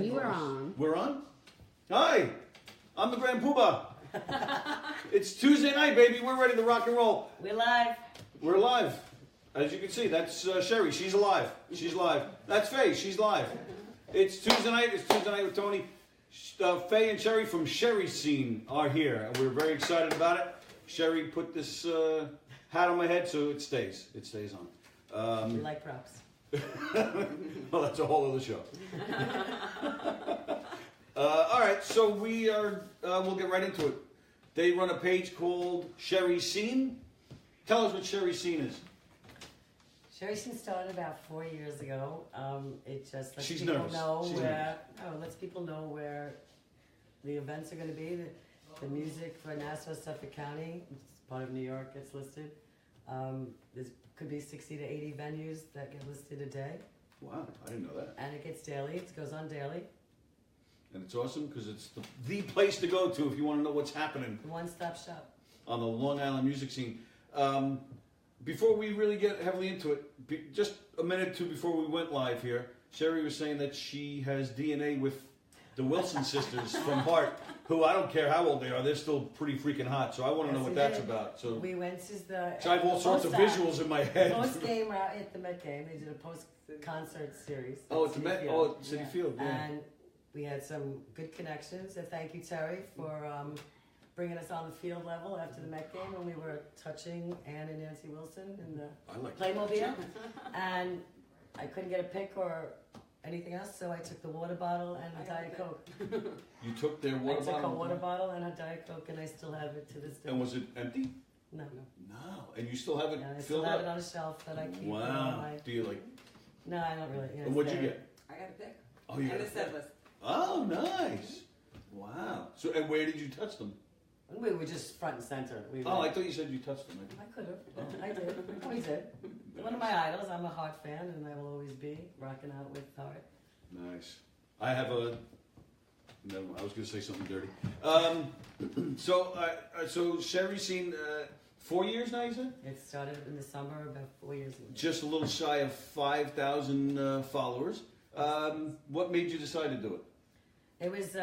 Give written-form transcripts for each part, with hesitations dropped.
We were on. We're on? Hi, I'm the Grand Poobah. It's Tuesday night, baby. We're ready to rock and roll. We're live. We're live. As you can see, that's Sheri. She's alive. She's live. That's Fay. She's live. It's Tuesday night. It's Tuesday night with Tony. Fay and Sheri from Sheri's Scene are here, and we're very excited about it. Sheri put this hat on my head, so it stays. It stays on. We like props. Well, that's a whole other show. All right, so we are. We'll get right into it. They run a page called Sheri's Scene. Tell us what Sheri's Scene is. Sheri's Scene started about 4 years ago. It just lets She's people nervous. know She's where. Oh, lets people know where the events are going to be. The music for Nassau, Suffolk County, it's part of New York, gets listed. There could be 60 to 80 venues that get listed a day. Wow, I didn't know that. And it gets daily. It goes on daily. And it's awesome because it's the place to go to if you want to know what's happening One-stop shop. on the Long Island music scene. Before we really get heavily into it, just a minute or two before we went live here, Sheri was saying that she has DNA with the Wilson sisters from Hart, who I don't care how old they are, they're still pretty freaking hot. So I want to know what that's about. So We went to the. I have all sorts of visuals in my head. Post game at the Met game, they did a post concert series. Oh, at the Met. Oh, at City Field. Yeah. And we had some good connections. And thank you, Terry, for bringing us on the field level after the Met game when we were touching Ann and Nancy Wilson in the Playmobil. And I couldn't get a pic or anything else, so I took the water bottle and a Diet Coke. You took their water bottle? I took a water bottle and a Diet Coke, and I still have it to this day. And was it empty? No. No. And you still have it I filled still up? have it on a shelf that I keep. Wow. Do you like? No, I don't really. And what'd you get? I got a pic. Oh, you got and a a set list. Oh, nice. Wow. So, and where did you touch them? We were just front and center. I thought you said you touched them. I could have. I did. I always did. One of my idols. I'm a Hart fan, and I will always be rocking out with Hart. Nice. I have a. No, I was going to say something dirty. So Sheri's Scene 4 years now. You said it started in the summer about 4 years ago. Just a little shy of 5,000 followers. What made you decide to do it? It was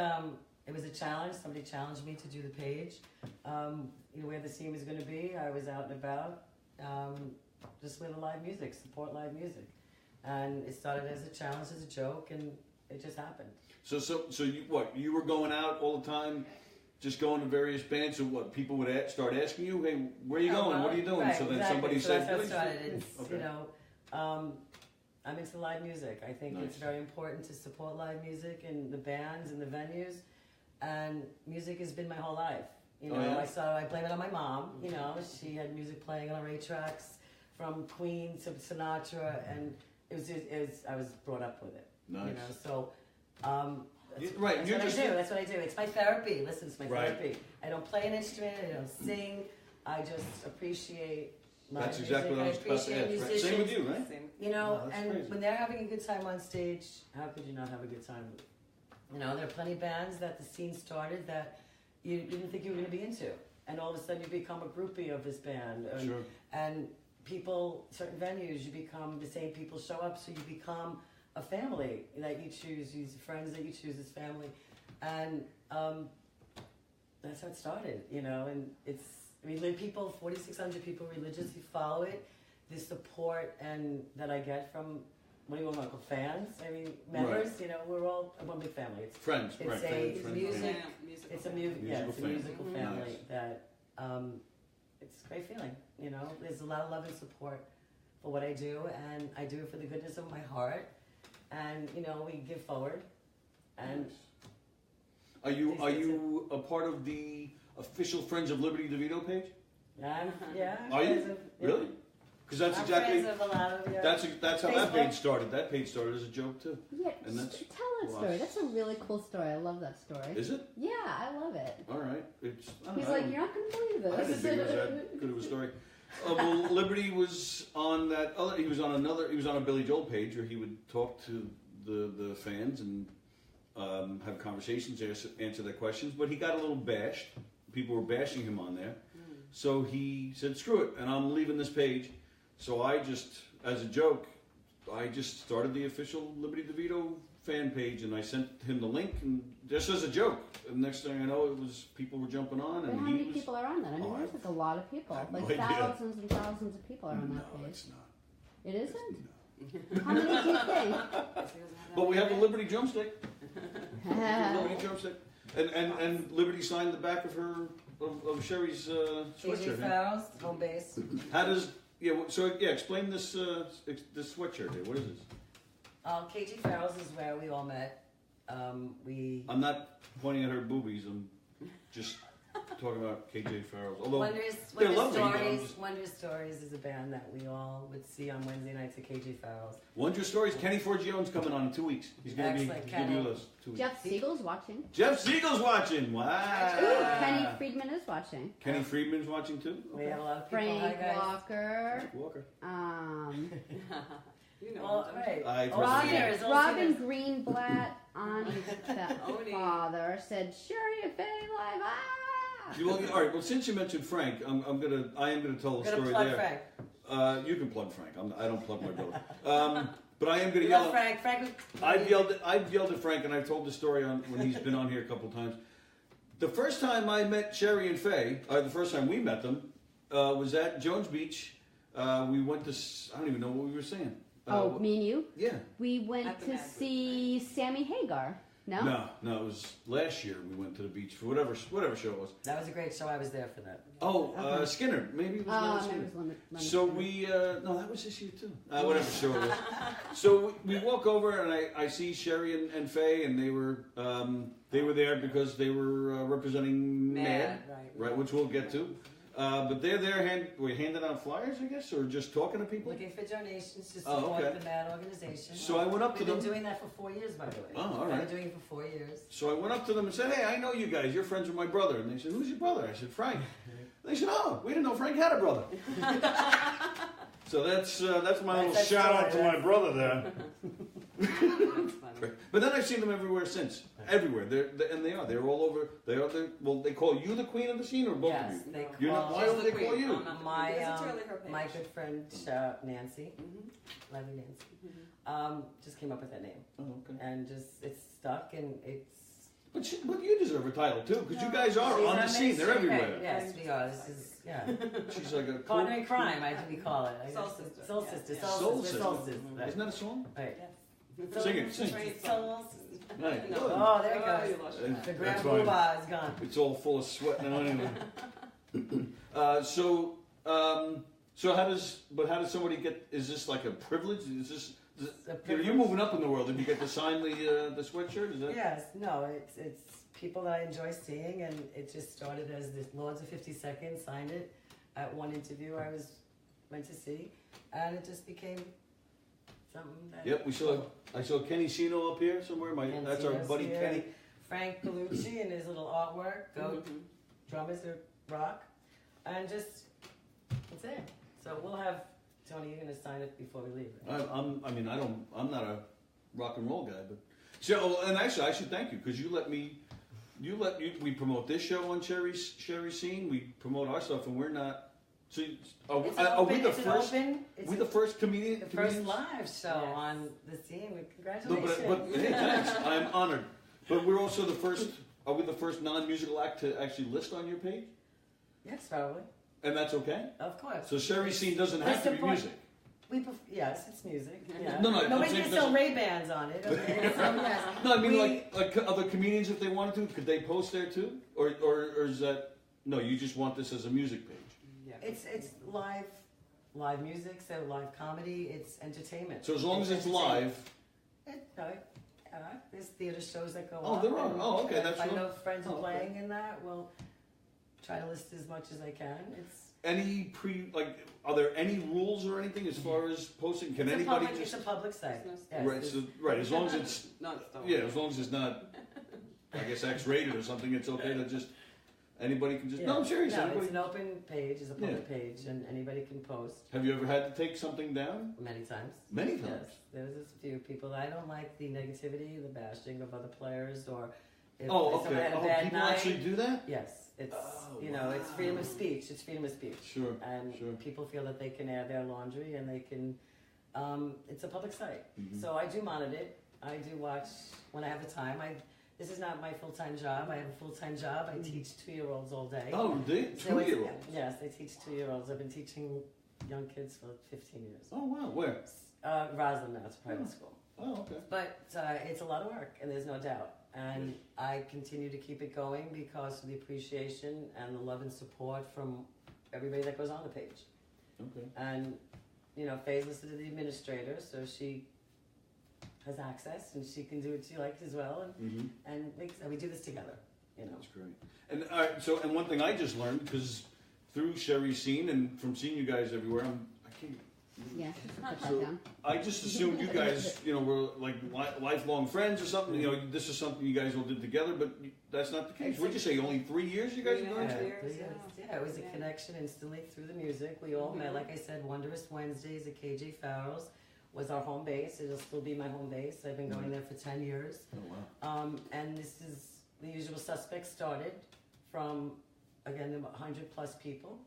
a challenge. Somebody challenged me to do the page. Where the scene was going to be. I was out and about, just with the live music, support live music. And it started as a challenge, as a joke, and it just happened. So you were going out all the time, just going to various bands, so what, people would start asking you, hey, where are you going, what are you doing? Right, so then exactly. somebody so said, that's how it started. It's, okay. I'm into live music. I think it's very important to support live music and the bands and the venues, and music has been my whole life. I blame it on my mom. She had music playing on her 8-tracks from Queen to Sinatra, and I was brought up with it. Nice. That's what I do. It's my therapy. Listen, it's my therapy. I don't play an instrument. I don't sing. I just appreciate my That's music. exactly what I was about to ask. Musicians. Same with you, right? And crazy. when they're having a good time on stage, how could you not have a good time? There are plenty of bands that the scene started that you didn't think you were going to be into, and all of a sudden you become a groupie of this band. Sure. And people, certain venues, you become the same people show up, so you become a family that you choose, these friends that you choose as family, and that's how it started, and it's, 4,600 people religiously follow it. The support and that I get from, what do you want to call fans? Members, we're all one big family. It's friends, it's right? a music, Musical it's a musical family that, it's a great feeling, there's a lot of love and support for what I do, and I do it for the goodness of my heart, and we give forward. And are you a part of the official Friends of Liberty DeVito page? Yeah. Are you really? Because that's exactly friends of a lot of, that's how that page started. That page started as a joke too. Yeah, and that's, tell that story. That's a really cool story. I love that story. Is it? Yeah, I love it. All right. He's like, you're not going to believe I didn't this. think it was that good of a story. Well, Liberty was on that other. He was on a Billy Joel page where he would talk to the fans and have conversations, answer their questions. But he got a little bashed. People were bashing him on there. So he said, "Screw it," and I'm leaving this page. So I just, as a joke, I just started the official Liberty DeVito fan page, and I sent him the link, and just as a joke. And next thing I know, it was people were jumping on, But and how he many was. people are on that? I mean, Oh, there's like a lot of people. I have Like no idea. thousands and thousands of people are on that No, page. it's not. It isn't? No. How many do you think? But we have a Liberty drumstick. Liberty drumstick, and Liberty signed the back of her of Sherry's KJ sweatshirt. Huh? Farrell's home base. How does explain this this sweatshirt here. What is this? KJ Farrell's is where we all met. I'm not pointing at her boobies. I'm just talking about KJ Farrell's. Although they're lovely. Wonder Stories is a band that we all would see on Wednesday nights at KJ Farrell's. Wonder Stories. Kenny Forgione's coming on in 2 weeks. He's going to be with us 2 weeks. Jeff Siegel's watching. Jeff Siegel's watching. Wow. Ooh, Kenny Friedman is watching. Kenny Friedman's watching too. We have a lot of people. Frank Hi, guys. Walker. Frank Walker. You know. Well, right. Robin Greenblatt on father said, Sheri and Fay live. All right. Well, since you mentioned Frank, I am gonna tell the story plug there. Frank. You can plug Frank. I don't plug my brother. But I am gonna We yell. love Frank. Frank. I've yelled at Frank, and I've told the story when he's been on here a couple times. The first time I met Sheri and Fay, the first time we met them, was at Jones Beach. We went to, I don't even know what we were saying. Me and you? Yeah. We went to see Sammy Hagar. No? No, it was last year we went to the beach for whatever show it was. That was a great show. I was there for that. Skinner. Maybe it was Leonard Skinner. Lemon So we, no, that was this year too. Whatever show it was. So we walk over and I see Sheri and Fay, and they were there because they were representing MAD, right, which we'll get to. But they're there, we're handing out flyers, I guess, or just talking to people? Looking for donations to support the MAD organization. So I went up to them. We've been doing that for 4 years, by the way. Oh, all right. We've been doing it for 4 years. So I went up to them and said, hey, I know you guys. You're friends with my brother. And they said, who's your brother? I said, Frank. They said, oh, we didn't know Frank had a brother. So that's my little shout out to my brother there. That's funny. But then I've seen them everywhere since. Everywhere. They're all over. They call you the queen of the scene, or both Yes, of you? they You're not, call why don't they call you? my good friend Nancy, lovely Nancy, just came up with that name, Oh, okay. and it's stuck, and it's. But you deserve a title too, because you guys are on the scene. They're everywhere. Yes, we are. This is She's like a partner in crime. We call it. Soul sister. Soul sister. Yeah. Soul sister. Right. Isn't that a song? Right. Sing it. Sing. Soul sister. Right. No. Good. Oh, there Oh, it you goes. lost The your grand That's fine. poobah is gone. It's all full of sweat now anyway. So how does somebody get? Is this like a privilege? Is this? You're moving up in the world, and you get to sign the sweatshirt. Is that? Yes, no, it's people that I enjoy seeing, and it just started as this Lords of 50 Seconds signed it at one interview I went to see, and it just became something that. Yep, I saw Kenny Sino up here somewhere. That's our Sino's buddy here. Kenny. Frank Bellucci and his little artwork, Goat, drummers are rock, and just it's it. So we'll have Tony. You're gonna sign it before we leave. Right? I'm not a rock and roll guy, but so and actually I should thank you because we promote this show on Sheri's Scene. We promote our stuff, and we're not. So are we the first? We the first comedian. The first live show on the scene. No, Congratulations! but hey, thanks. I'm honored. But we're also the first. Are we the first non-musical act to actually list on your page? Yes, probably. And that's okay. Of course. So Sheri's Scene doesn't have to be music. Yes, it's music. Yeah. No, Nobody can sell Ray-Bans on it. Okay? So, yes. No, I mean like other comedians, if they wanted to, could they post there too? Or is that no? You just want this as a music page. Yeah. It's live music, so live comedy. It's entertainment. So as long as it's live. There's theater shows that go Oh, on. there are. Oh, okay, that's if I right. know friends are Oh, okay. playing in that, we'll try to list as much as I can. Are there any rules or anything as far as posting? Can anybody It's a public site. There's no Yes, right? As long as it's Not as long as it's not, I guess X-rated or something, it's okay to just anybody can just. yeah. No, I'm serious. No, Anybody, it's an open page. It's a public page, and anybody can post. have you ever had to take something down? Many times. Many times. Yes, there's a few people. I don't like the negativity, the bashing of other players, or if Oh, someone okay. had a Oh, bad people night. actually do that? Yes, it's Oh, it's freedom of speech. It's freedom of speech, Sure. and Sure. people feel that they can air their laundry, and they can. It's a public site, Mhm. so I do monitor it. I do watch when I have the time. This is not my full-time job. I have a full-time job. I teach 2-year-olds all day. Oh, they So it's- 2-year-olds. Yes, I teach 2-year-olds. I've been teaching young kids for 15 years. Oh wow, where? Roslyn now, it's a private school. Oh, okay. But it's a lot of work, and there's no doubt. And I continue to keep it going because of the appreciation and the love and support from everybody that goes on the page. Okay. And, Fay's listed to the administrator, so she has access, and she can do what she likes as well. And we do this together, That's great. And all right, so and one thing I just learned because through Sheri's scene and from seeing you guys everywhere, I can't. Yeah, put that So down. I just assumed you guys, were like lifelong friends or something. This is something you guys all did together, but that's not the case. Would you say only 3 years you guys have known each other? Yeah, it was a connection instantly through the music. We all met, like I said, Wondrous Wednesdays at KJ Farrell's was our home base. It'll still be my home base. I've been going there for 10 years. Oh wow. And this is the usual suspects started from, again, 100 plus people.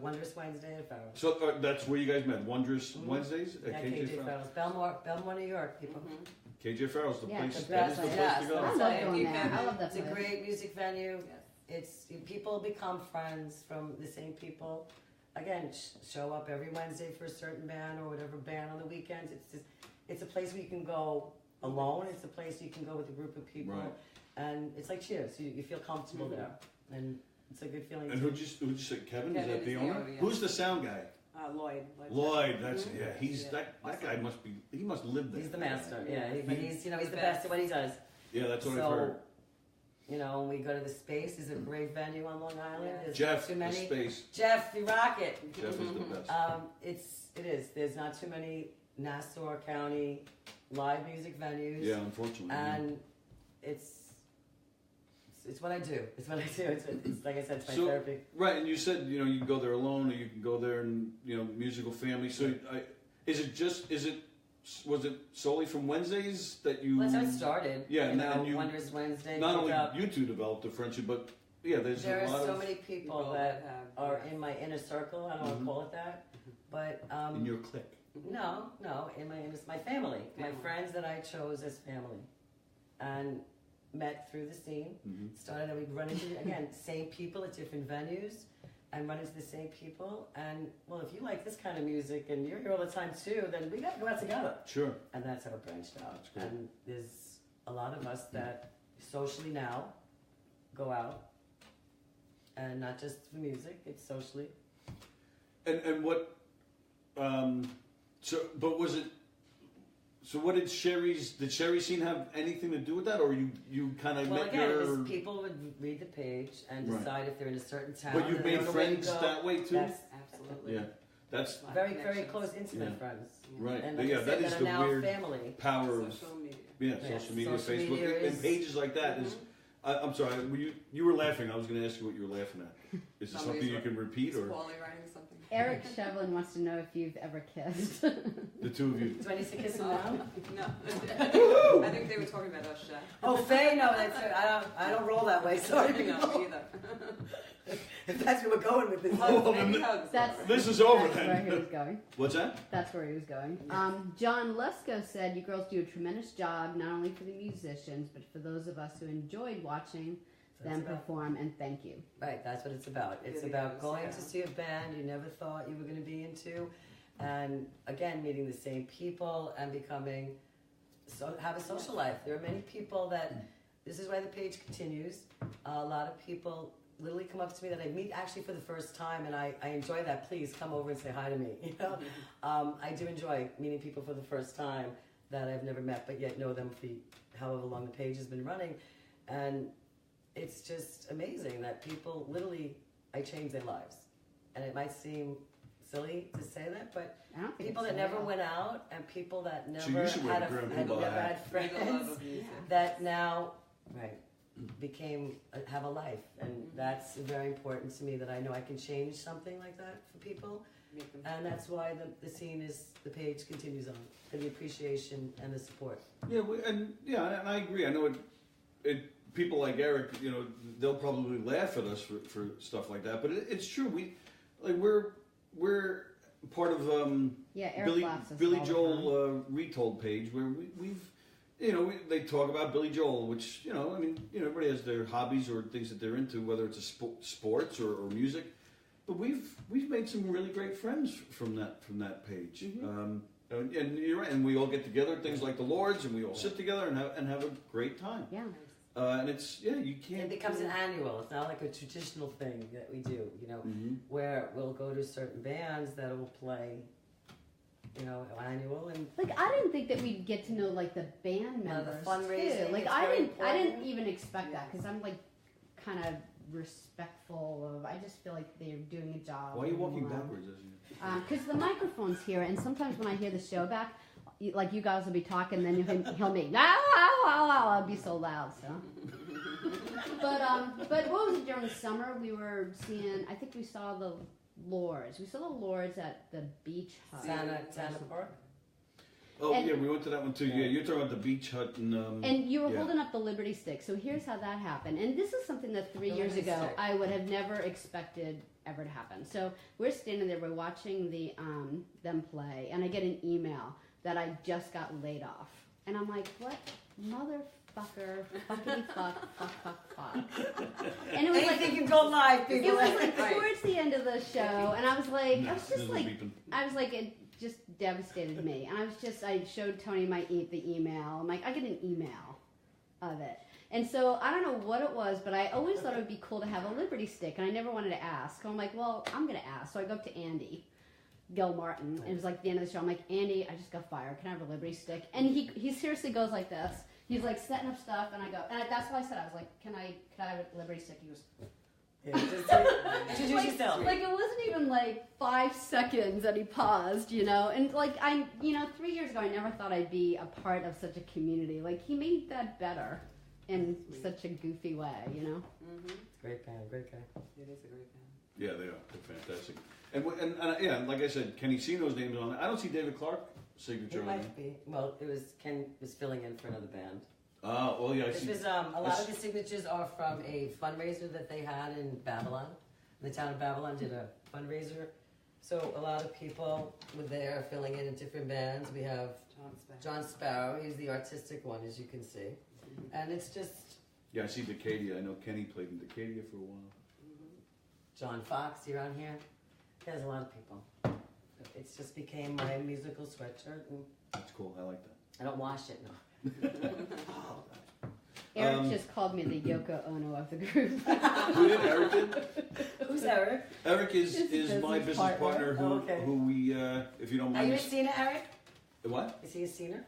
Wondrous Wednesday at Farrell's. So that's where you guys met, Wondrous Wednesdays at Yeah, KJ Farrell's. Belmore, New York, people. KJ Farrell's, the Yeah, place. the That is the best. place Yes, to go. I that's love it. going there. I love that It's a place. great music venue. Yes. People become friends from the same people. Again, show up every Wednesday for a certain band or whatever band on the weekends. It's a place where you can go alone. It's a place you can go with a group of people, Right. and it's like Cheers. You feel comfortable there, and it's a good feeling. And who'd you say, Kevin? Is Kevin that the is the owner? owner, yeah. Who's the sound guy? Lloyd. Lloyd, that's Mhm. yeah. He's Yeah. that guy must be. He must live there. He's the master. Yeah, Yeah. but he's the best at what he does. Yeah, that's what I've So, heard. when we go to the Space, is a great venue on Long Island. Yeah. There's Jeff, not too the many. space. Jeff, you rock it. Jeff is the best. It is. There's not too many Nassau County live music venues. Yeah, unfortunately. And it's what I do. It's what I do. It's like I said, it's my So- therapy. Right, and you said you can go there alone, or you can go there and musical family. So, was it solely from Wednesdays that you? Well, that's how it started. Yeah, and then you- Wondrous Wednesday. Not pick only up. you two developed a friendship, but there's There a are lot so of many people People that have, are yes. in my inner circle. I don't want Mhm. to call it that, but in your clique. no, in my family, my Family. friends that I chose as family, and met through the scene. Mm-hmm. Started that we'd run into again same people at different venues, and run into the same people. And well, if you like this kind of music and you're here all the time too, then we got to go out together. Sure. And that's how it branched out. That's cool. And there's a lot of us that socially now go out, and not just for music, it's socially. And what? But was it? So what did Sheri scene have anything to do with that, or you kind of Well, met again, your? it was people would read the page and Right. decide if they're in a certain town. But you and they made don't know where to friends go. that way too. That's Absolutely. Yeah, that's very, very Connections. close, intimate Yeah. friends. right. And like Yeah, I said, that is are the now weird family. power of Social media. Yes, social media, social Facebook, media and is- pages like that is. I'm sorry, you were laughing. I was going to ask you what you were laughing at. Is it something Somebody's you can repeat, Is or Paulie writing something? Eric Shevlin wants to know if you've ever kissed. the two of you? Do I need to kiss him now? No. I think they were talking about us, Shaq. Oh, Faye, no, that's it. I don't roll that way. Sorry, No, people. me either. If that's where we're going with this. Oh, Maybe then- hugs. That's This is over that's where he then. was going. What's that? That's where he was going. John Lesko said, "You girls do a tremendous job, not only for the musicians, but for those of us who enjoyed watching them perform. And thank you." Right, that's what it's about. It's Really about is, going yeah. to see a band you never thought you were going to be into, and again meeting the same people and becoming have a social life. There are many people that this is why the page continues. A lot of people literally come up to me that I meet actually for the first time, and I enjoy that. Please come over and say hi to me. I do enjoy meeting people for the first time that I've never met, but yet know them for however long the page has been running, and it's just amazing that people literally, I change their lives. And it might seem silly to say that, but I don't think people it's that never at all. went out and people that So never you should wear had, the Grand had Poobah never hat. had For the love friends of music. that now, became, have a life. And that's very important to me that I know I can change something like that for people. Make them And that's why the scene is, the page continues on, for the appreciation and the support. Yeah, and I agree. I know it. People like Eric, they'll probably laugh at us for stuff like that, but it's true. We're part of Yeah, Eric Billy laughs us Billy all the Joel retold page where we've they talk about Billy Joel, which everybody has their hobbies or things that they're into, whether it's sports or music. But we've made some really great friends from that page. Mm-hmm. And you're right, and we all get together at things like the Lords, and we all sit together and have a great time. Yeah. And you can't. It becomes an annual. It's not like a traditional thing that we do, Mm-hmm. where we'll go to certain bands that will play, annual and. Like I didn't think that we'd get to know like the band members fundraising, too. Like it's I very didn't important. even expect that because I'm like kind of respectful of. I just feel like they're doing a job. Why are you walking alone. backwards as you? Because the microphone's here, and sometimes when I hear the show back, like you guys will be talking, then he'll make I'll be so loud. So, but what was it during the summer? We were seeing. I think we saw the Lords. We saw the Lords at the Beach Hut. Santa Park. Oh And- yeah, we went to that one too. Yeah, you're talking about the Beach Hut and. And you were yeah. holding up the Liberty Stick. So here's how that happened. And this is something that 3 The years Liberty ago Stick. I would have never expected ever to happen. So we're standing there, we're watching them play, and I get an email that I just got laid off. And I'm like, what motherfucker, fuckity fuck. And it was Anything like can go live, it people. was like Right. towards the end of the show, and I was like, No, I was this just is like, beeping. it just devastated me. And I showed Tony the email. I'm like, I get an email of it. And so I don't know what it was, but I always thought it would be cool to have a Liberty Stick, and I never wanted to ask. So I'm like, well, I'm going to ask. So I go up to Andy Gilmartin, and it was like the end of the show. I'm like, Andy, I just got fired. Can I have a Liberty Stick? And he seriously goes like this. He's like setting up stuff, and I go, that's why I said, I was like, can I have a Liberty Stick? He goes, Yeah, just introduce yourself. like it wasn't even like 5 seconds that he paused, and like 3 years ago I never thought I'd be a part of such a community. Like he made that better in such a goofy way, Mm-hmm. Great guy. It is a great band. Yeah, they are. They're fantastic. And like I said, Kenny Cino's name's on it. I don't see David Clark's signature It on it. might be. Well, Ken was filling in for another band. Well, yeah, I This see. was a lot of the signatures are from a fundraiser that they had in Babylon. The town of Babylon did a fundraiser, so a lot of people were there filling in different bands. We have John Sparrow. He's the artistic one, as you can see, and it's just Yeah, I see Decadia. I know Kenny played in Decadia for a while. John Fox. You're on here. There's a lot of people. It's just became my musical sweatshirt, and That's cool. I like that. I don't wash it now. Eric just called me the Yoko Ono of the group. Who did? Eric did? Who's Eric? Eric is His my business business partner partner. who, Oh, okay. who we, if you don't Are mind you me. a scener, Eric? What? Is he a scener?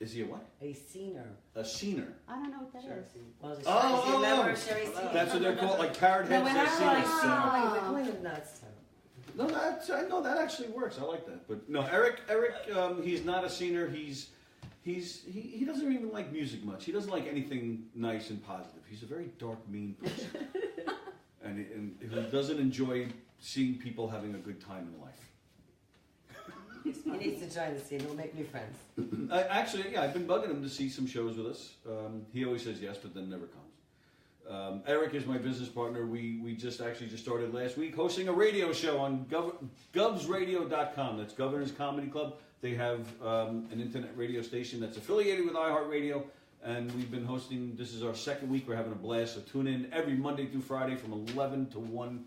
Is he a what? A scener. A scener. I don't know what that is. Well, is Oh, he a member oh, of Sherry Scene? That's what they're called, like parrot No, heads. when They're I'm like, sceners. Ah. we're going nuts. No, that actually works. I like that. But no, Eric, he's not a scener. He doesn't even like music much. He doesn't like anything nice and positive. He's a very dark, mean person, and who doesn't enjoy seeing people having a good time in life. He needs to join the scene. He'll make new friends. I've been bugging him to see some shows with us. He always says yes, but then never comes. Eric is my business partner. We just started last week hosting a radio show on govsradio.com. That's Governor's Comedy Club. They have an internet radio station that's affiliated with iHeartRadio, and we've been hosting. This is our second week. We're having a blast. So tune in every Monday through Friday from 11 to 1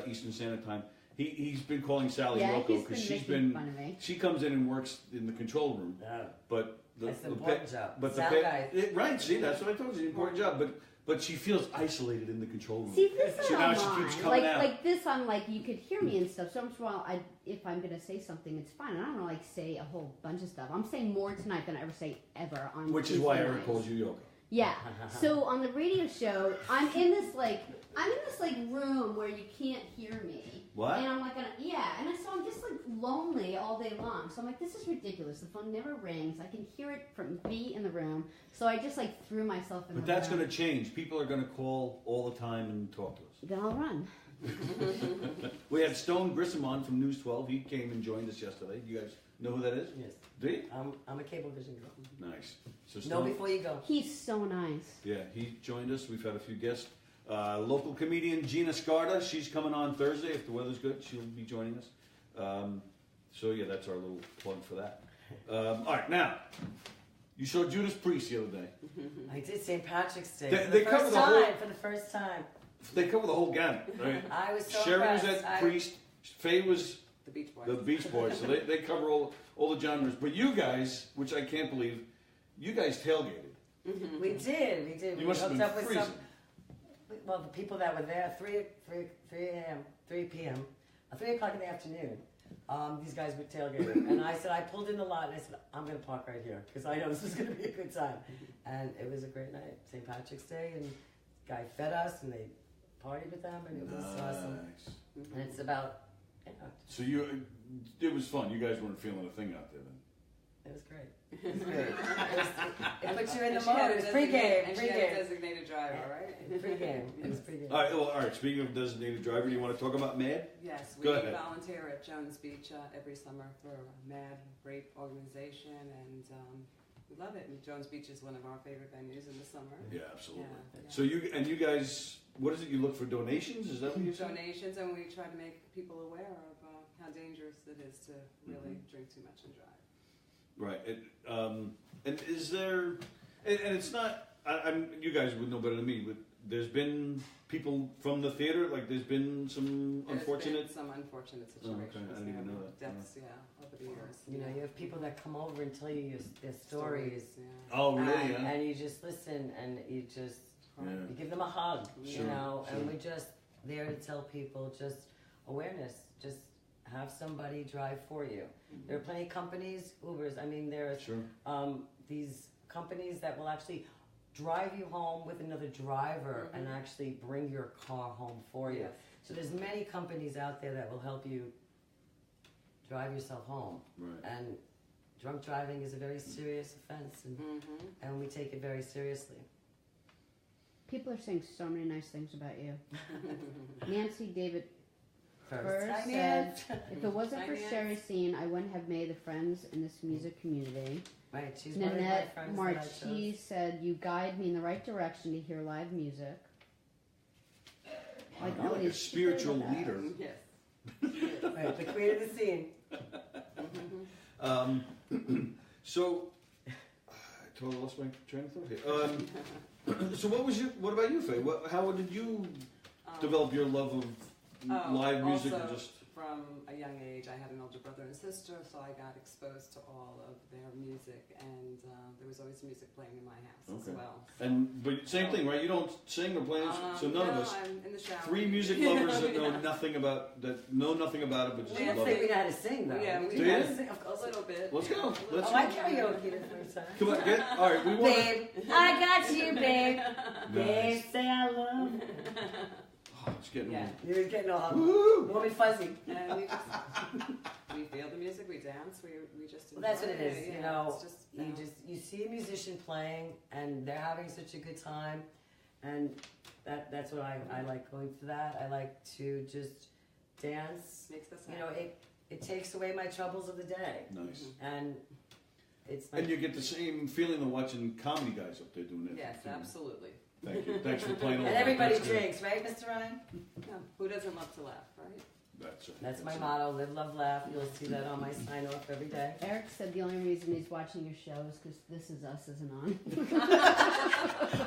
Eastern Standard Time. He's been calling Sally Yeah, Rocco he's because been making fun of me. she comes in and works in the control room, Yeah. but That's an important job. But Sound guy. right? See, that's what I told you. It's an important job, but she feels isolated in the control room. See, this So I now don't she mind. keeps coming out. Like this, I'm like, you could hear me and stuff. So if I'm gonna say something, it's fine. I don't want to like say a whole bunch of stuff. I'm saying more tonight than I ever say ever on. Which is why Tuesday Eric nights. calls you Yoko. Yeah. So on the radio show, I'm in this room where you can't hear me. What? And I'm like, so I'm just like lonely all day long. So I'm like, this is ridiculous. The phone never rings. I can hear it from me in the room. So I just like threw myself in But the that's room. going to change. People are going to call all the time and talk to us. Then I'll run. We had Stone Grissom on from News 12. He came and joined us yesterday. You guys know who that is? Yes. Do you? I'm a Cablevision girl. Nice. So Know Stone, before you go. He's so nice. yeah, he joined us. We've had a few guests. Local comedian Gina Scarda. She's coming on Thursday. If the weather's good, she'll be joining us. So yeah, that's our little plug for that. All right, now You showed Judas Priest the other day. I did St. Patrick's Day They for cover the the first whole- time. For the first time, They cover the whole gamut, right? I was so Sheri was impressed. at Priest. Faye was The Beach Boys. the Beach Boys, so they cover all the genres. But you guys, which I can't believe, you guys tailgated. We did. You We must have hooked been up with freezing. some. Well, the people that were there, 3 p.m., 3 o'clock in the afternoon. These guys were tailgating, and I said, I pulled in the lot, and I said, I'm going to park right here because I know this is going to be a good time. And it was a great night, St. Patrick's Day, and the guy fed us, and they partied with them, and it was awesome. Nice. And it's about, you know, So it was fun. You guys weren't feeling a thing out there then. it was great. It was great. It puts you in the And she had mode. a It was designated- pregame. And she had a Pregame. designated driver, right? Pregame. It was pregame. All right. Speaking of designated driver, do you want to talk about MAD? Yes, we Go ahead. volunteer at Jones Beach every summer for MAD, great organization, and we love it. And Jones Beach is one of our favorite venues in the summer. Yeah, absolutely. Yeah. So you guys, what is it? You look for donations? Is that what you're saying? Donations, and we try to make people aware of how dangerous it is to really drink too much and drive. Right. And is there? And it's not. You guys would know better than me, but there's been people from the theater. Like there's been some unfortunate. Some unfortunate Oh, okay. situations. I didn't even know that. Deaths, over the years. You know, you have people that come over and tell you their stories. Yeah. Oh, really? And, Yeah. and you just listen and you just Yeah. you give them a hug, Sure, you know, sure. and we're just there to tell people just awareness, just have somebody drive for you. There are plenty of companies, Ubers, I mean there's Sure. these companies that will actually drive you home with another driver and actually bring your car home for you. Yes. So there's many companies out there that will help you drive yourself home. Right. And drunk driving is a very serious offense, and we take it very seriously. People are saying so many nice things about you. Nancy David First, First Hi, said, Nance. if it wasn't for Finance. Sheri's scene, I wouldn't have made the friends in this music community. Right, she's one of my Nanette friends that I chose. Marchi said, you guide me in the right direction to hear live music. Wow, Like you're all like a these spiritual people that- leader. Yes. Right, the queen of the scene. So, I totally lost my train of thought here. So what about you, Faye? How did you develop your love of live music? Also, And just from a young age, I had an older brother and sister, so I got exposed to all of their music, and there was always music playing in my house as well. but same thing, right? You don't sing or play, so none of us. I'm in the shower. Three music lovers that know nothing about it, but just I Yeah, didn't love say it. we know how to sing, though. Yeah, we Do know you? how to sing, of A course. little bit. Let's go. A little Let's Oh, I bit. karaoke the first time. Come on, all right. We want. Babe, I got you, babe. Babe, Nice. say I love. Oh, it's getting Yeah. You were getting all Woo! warm and fuzzy. And we feel the music, we dance, we just enjoy Well, that's what it is. Yeah, You know, it's just, you see a musician playing, and they're having such a good time, and that's what I like going to that. I like to just dance. makes us You know, happy. it takes away my troubles of the day, Nice. and it's like And you get the same feeling of watching comedy guys up there doing it. Yes, too. absolutely. Thank you. Thanks for playing. all and that. everybody That's good. drinks, right, Mr. Ryan? No, who doesn't love to laugh, right? That's right. That's my right. motto: live, love, laugh. You'll see that on my sign off every day. Eric said the only reason he's watching your show is because This Is Us isn't on.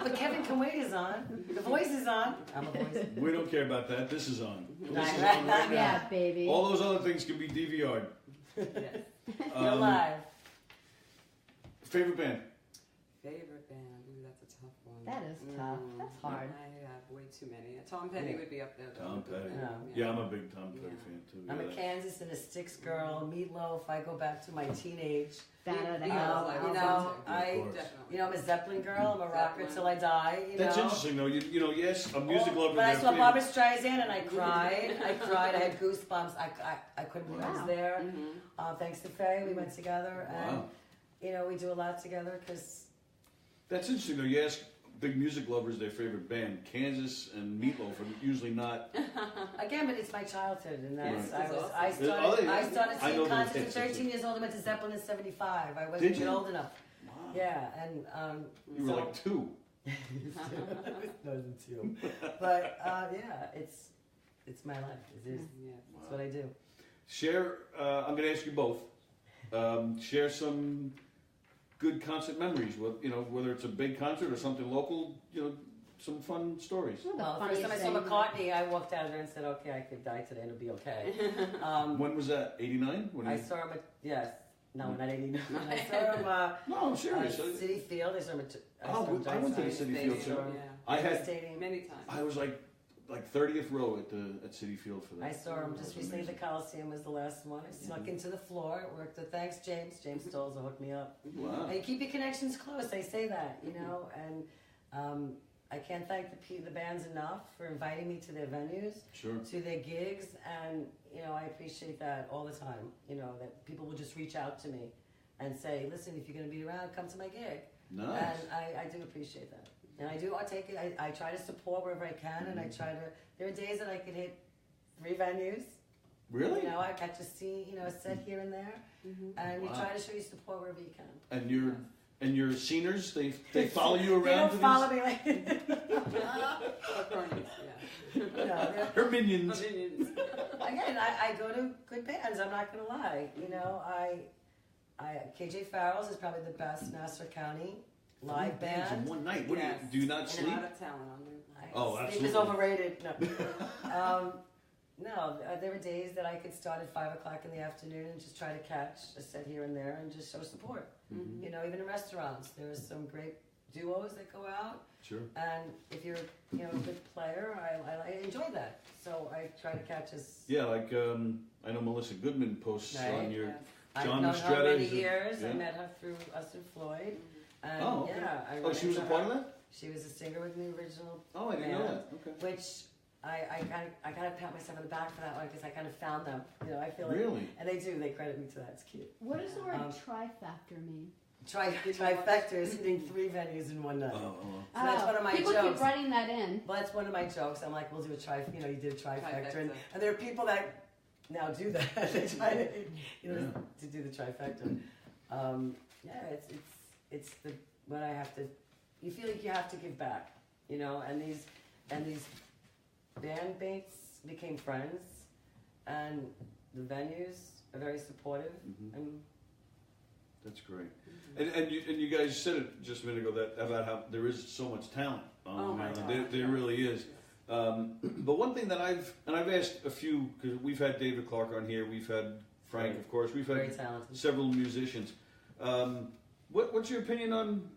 But Kevin Kuwait is on. The voice is on. I'm a voice. We don't care about that. This is on. This is Right, on right. right now. Yeah, baby. All those other things can be DVR'd. Yes. You're live. Favorite band? Favorite band? Ooh, that's a tough one. That is tough. That's hard. I have way too many. Tom Petty Yeah. would be up there. though. Tom Petty. Yeah. Yeah, I'm a big Tom Petty Yeah. fan too. I'm Yeah, a that- Kansas and a Styx girl. Meatloaf. I go back to my teenage. Da-da-da. Yeah, I You was know, into. I, Of course. Definitely. you know, I'm a Zeppelin girl. I'm a rocker Zeppelin. till I die. You That's know. interesting though. You know, yes, a music Oh, lover. But I their saw favorite- Barbara Streisand and I cried. I cried. I had goosebumps. I couldn't believe I was Wow. there. Mhm. Thanks to Faye, we went together, and Wow. you know, we do a lot together because That's interesting though. You ask big music lovers their favorite band. Kansas and Meatloaf are usually not. again, but it's my childhood, and that's Yes, I it's was awesome. I started Oh, yeah. I started I know seeing those concerts at hits, 13 years old. I went to Zeppelin in '75. I wasn't Did even you? old enough. Wow. Yeah, and You were so- like 2. wasn't too. But yeah, it's my life. It is. Yeah. That's what I do. Share. I'm going to ask you both. Share some good concert memories. Whether it's a big concert or something local, some fun stories. Well, the first time I saw McCartney, I walked out of there and said, okay, I could die today and it'll be okay. When was that? 89? I saw him no, not 89. I saw him no, I'm serious. City Field. I saw him I went to the City Field too. I had stadium. Many times. I was like 30th row at City Field for that. I saw him just recently. The Coliseum was the last one. I snuck into the floor. It worked. Thanks, James. James Stolz hooked me up. Wow. And you keep your connections close. I say that, and I can't thank the bands enough for inviting me to their venues, to their gigs, and I appreciate that all the time. That people will just reach out to me and say, "Listen, if you're going to be around, come to my gig." Nice. And I do appreciate that. And I take it. I try to support wherever I can, and I try to. There are days that I can hit 3 venues. Really? I got to see a set here and there, and you try to show your support wherever you can. And your sceners, they follow you around. They don't follow me like. Her minions. Again, I go to good bands. I'm not gonna lie. KJ Farrell's is probably the best Nassau County live bands band. in one night. What do you not sleep? A lot of talent on there. Absolutely. Sleep is overrated. No. No, there were days that I could start at 5 o'clock in the afternoon and just try to catch a set here and there and just show support. Mm-hmm. Even in restaurants, there's some great duos that go out. Sure. And if you're, a good player, I enjoy that. So I try to catch us. Yeah, like I know Melissa Goodman posts on your John I've known her Estrada. many years. I met her through Us and Floyd. And okay. She was a part of that? She was a singer with the original I didn't know that. Okay. Which I kind of pat myself on the back for that one because I kind of found them. I feel like. Really? And they do. They credit me to that. It's cute. What does the word trifactor mean? Trifecta is hitting 3 venues in one night. Oh. So that's one of my people jokes. Keep writing that in. Well, that's one of my jokes. I'm like, we'll do a you did a trifecta. And there are people that now do that. They try to, to do the trifecta. It's what I have to. You feel like you have to give back, and these bandmates became friends, and the venues are very supportive. And that's great. And you guys said it just a minute ago about how there is so much talent on Long Island. There really is. But one thing that I've asked a few, because we've had David Clark on here, we've had Frank, of course, we've had several musicians. What's your opinion on?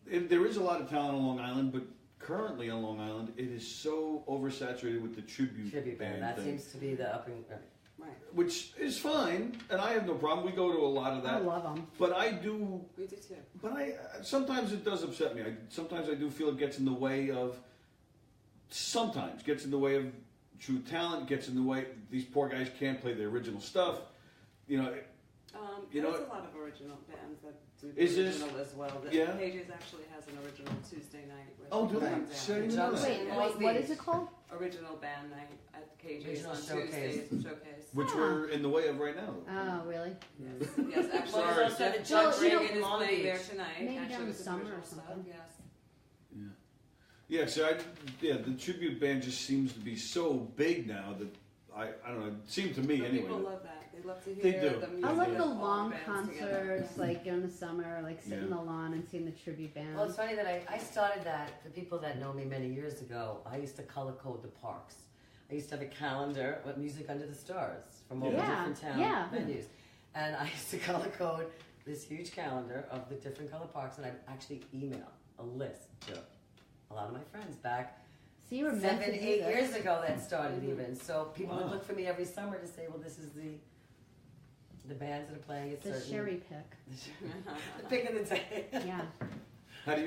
There is a lot of talent on Long Island, but currently on Long Island, it is so oversaturated with the tribute band. That thing. seems to be the up and right. Which is fine, and I have no problem. We go to a lot of that. I love them. But I do. We do too. But sometimes it does upset me. Sometimes I do feel it gets in the way of. Sometimes gets in the way of true talent. Gets in the way. These poor guys can't play the original stuff. There's a lot of original bands that do the original as well. Pages actually has an original Tuesday night. Do they? Wait, what is it called? Original band night at KJ's Original on showcase. Tuesdays. Showcase. Which we're in the way of right now. Oh, really? Yes, actually. Well, Chuck Reagan is Long playing Beach. there tonight. Maybe actually, down the with the summer original or something. Stuff, yes. Yeah, so the tribute band just seems to be so big now that I don't know. It seemed to me But anyway. People love that. They love to They hear do. the music. I love the of all long bands concerts, together. like in the summer, like sitting in the lawn and seeing the tribute band. Well, it's funny that I started that. The people that know me many years ago, I used to color code the parks. I used to have a calendar with music under the stars from all the different town venues. And I used to color code this huge calendar of the different color parks, and I'd actually email a list to a lot of my friends back So you were meant 7, to do 8 this. years ago that started even. So people would look for me every summer to say, well, this is the bands that are playing at The certain... Sheri pick. The pick of the day. Yeah. How do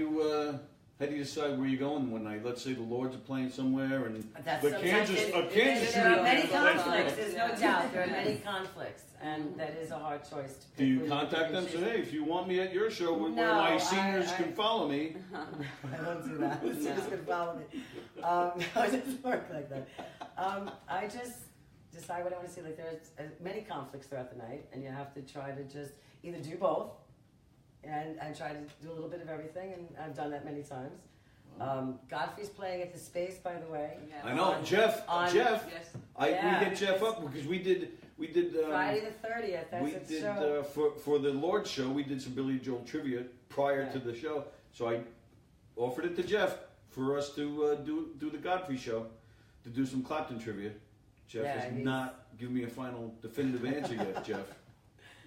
you decide where you're going one night? Let's say the Lords are playing somewhere, and That's but Kansas there are many City- conflicts. There's no doubt. There are many conflicts, and that is a hard choice to pick. Do you who contact them? choose. Say, hey, if you want me at your show, where No, my seniors I- can follow me. I don't do that. It's just gonna follow me. No, it doesn't work like that. I just decide what I want to see. Like there's many conflicts throughout the night, and you have to try to just either do both, and try to do a little bit of everything. And I've done that many times. Godfrey's playing at the Space, by the way. Yes. I know, Jeff. Yes. We hit Jeff up because we did We did Friday the 30th. That's we its did show. for the Lord's show. We did some Billy Joel trivia prior to the show, so I offered it to Jeff for us to do the Godfrey show, to do some Clapton trivia. Jeff has not given me a final definitive answer yet, Jeff.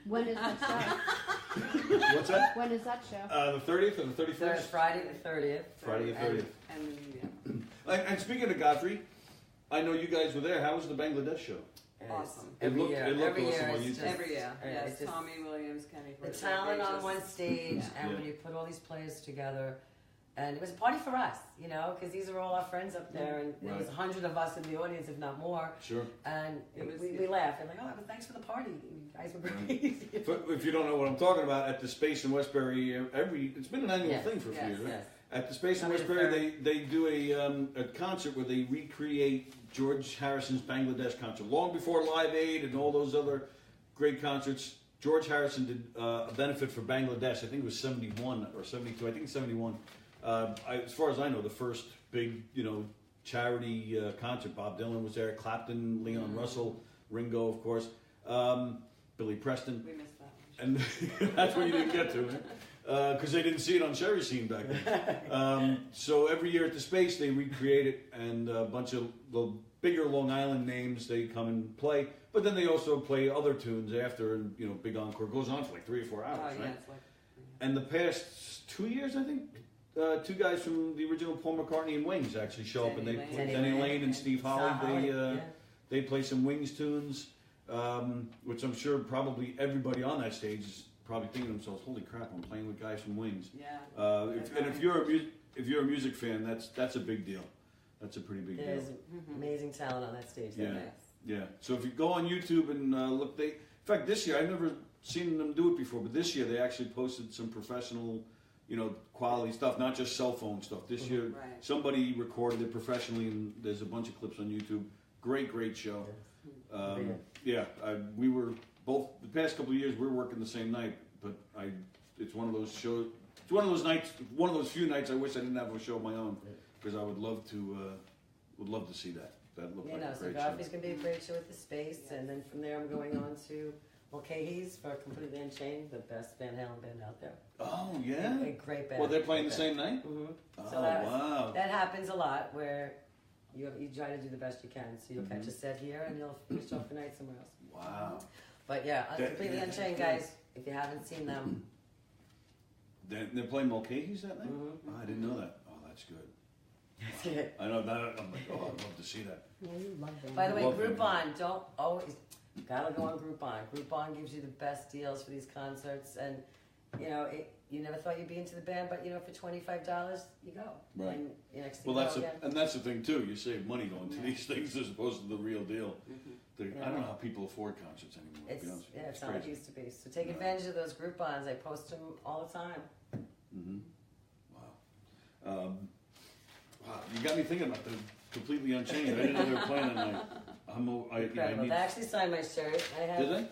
When is that show? What's that? When is that show? The 30th or the 31st? Friday the 30th. Friday the 30th. And And speaking of Godfrey, I know you guys were there. How was the Bangladesh show? awesome. It looked every awesome year on it's YouTube. just- Every year, yes. it's just- Tommy Williams, Kenny. The Porter, talent they on just- one stage, and when you put all these players together, and it was a party for us, you know, because these are all our friends up there, and there was 100 of us in the audience, if not more. Sure. And It was- we laughed. And like, oh, thanks for the party. You guys were great. If you don't know what I'm talking about, at the Space in Westbury, it's been an annual thing for a few years, right? Yes. At the Space in Coming to Westbury, they do a concert where they recreate George Harrison's Bangladesh concert. Long before Live Aid and all those other great concerts, George Harrison did a benefit for Bangladesh. I think it was 71 or 72. I think it's 71. As far as I know, the first big, charity concert. Bob Dylan was there, Clapton, Leon Russell, Ringo, of course, Billy Preston. We missed that one. And that's what you didn't get to, because they didn't see it on Sheri Scene back then. So every year at the Space, they recreate it, and a bunch of the bigger Long Island names, they come and play. But then they also play other tunes after, and big encore. It goes on for like 3 or 4 hours, Oh, right? yeah, it's like, And the past 2 years, I think, 2 guys from the original Paul McCartney and Wings actually show up, and they Denny play Lane. Denny Lane and Steve Holly. Yeah. They play some Wings tunes, which I'm sure probably everybody on that stage is probably thinking to themselves, "Holy crap, I'm playing with guys from Wings." yeah. If you're a music fan, that's a big deal. That's a pretty big deal. There's amazing talent on that stage. Yeah. Yes. Yeah. So if you go on YouTube and look, in fact, this year I've never seen them do it before, but this year they actually posted some professional, quality stuff, not just cell phone stuff. This year Right. somebody recorded it professionally, and there's a bunch of clips on YouTube. Great show. We were both the past couple of years. We were working the same night, but it's one of those shows. It's one of those nights. One of those few nights I wish I didn't have a show of my own, because I would love to see that. That looked like a So great show. Godfrey's going to be a great show at the Space, and then from there I'm going on to Mulcahy's for Completely Unchained, the best Van Halen band out there. Oh yeah. A great band. Well, they're playing the same night. Mm-hmm. Oh So wow. that happens a lot where you try to do the best you can. So you'll catch a set here and you'll finish off the night somewhere else. Wow. But yeah, Completely yeah, Unchained, guys. If you haven't seen them, They're playing Mulcahy's that night. Mhm. Oh, I didn't know that. Oh, that's good. that's it. I know that. I'm like, oh, I'd love to see that. Yeah, you love them. By the way, Love them. Groupon, don't always, gotta go on Groupon. Groupon gives you the best deals for these concerts, and you never thought you'd be into the band, but for $25 you go. Right. And next Well, thing that's the thing too. You save money going to these things as opposed to the real deal. I Yeah. don't know how people afford concerts anymore. To It's be honest with you. it's not like it crazy. used to be. So take Yeah. advantage of those Groupons. I post them all the time. Mm-hmm. Wow. Wow. You got me thinking about the Completely Unchained. I didn't know they were playing that night. I Incredible. need. They actually signed my shirt. I have. Did they?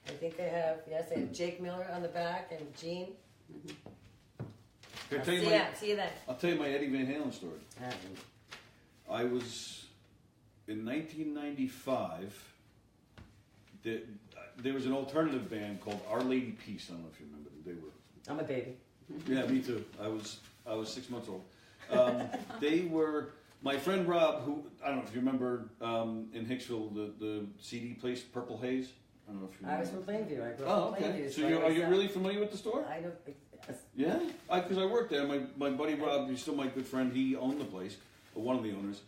I think they have. Yes, they have Jake Miller on the back and Gene. Can I I'll tell you see, my, ya. See you then. I'll tell you my Eddie Van Halen story. Uh, I was in 1995. There was an alternative band called Our Lady Peace. I don't know if you remember them. They were. I'm a baby. Yeah, me too. I was 6 months old. They were my friend Rob, who I don't know if you remember in Hicksville, the CD place Purple Haze. I don't know if you I remember. was from Plainview. I grew Oh, up in okay. Plainview. So are you really familiar with the store? I know. Yes. Yeah, because I worked there. My buddy Rob, he's still my good friend. He owned the place, or one of the owners.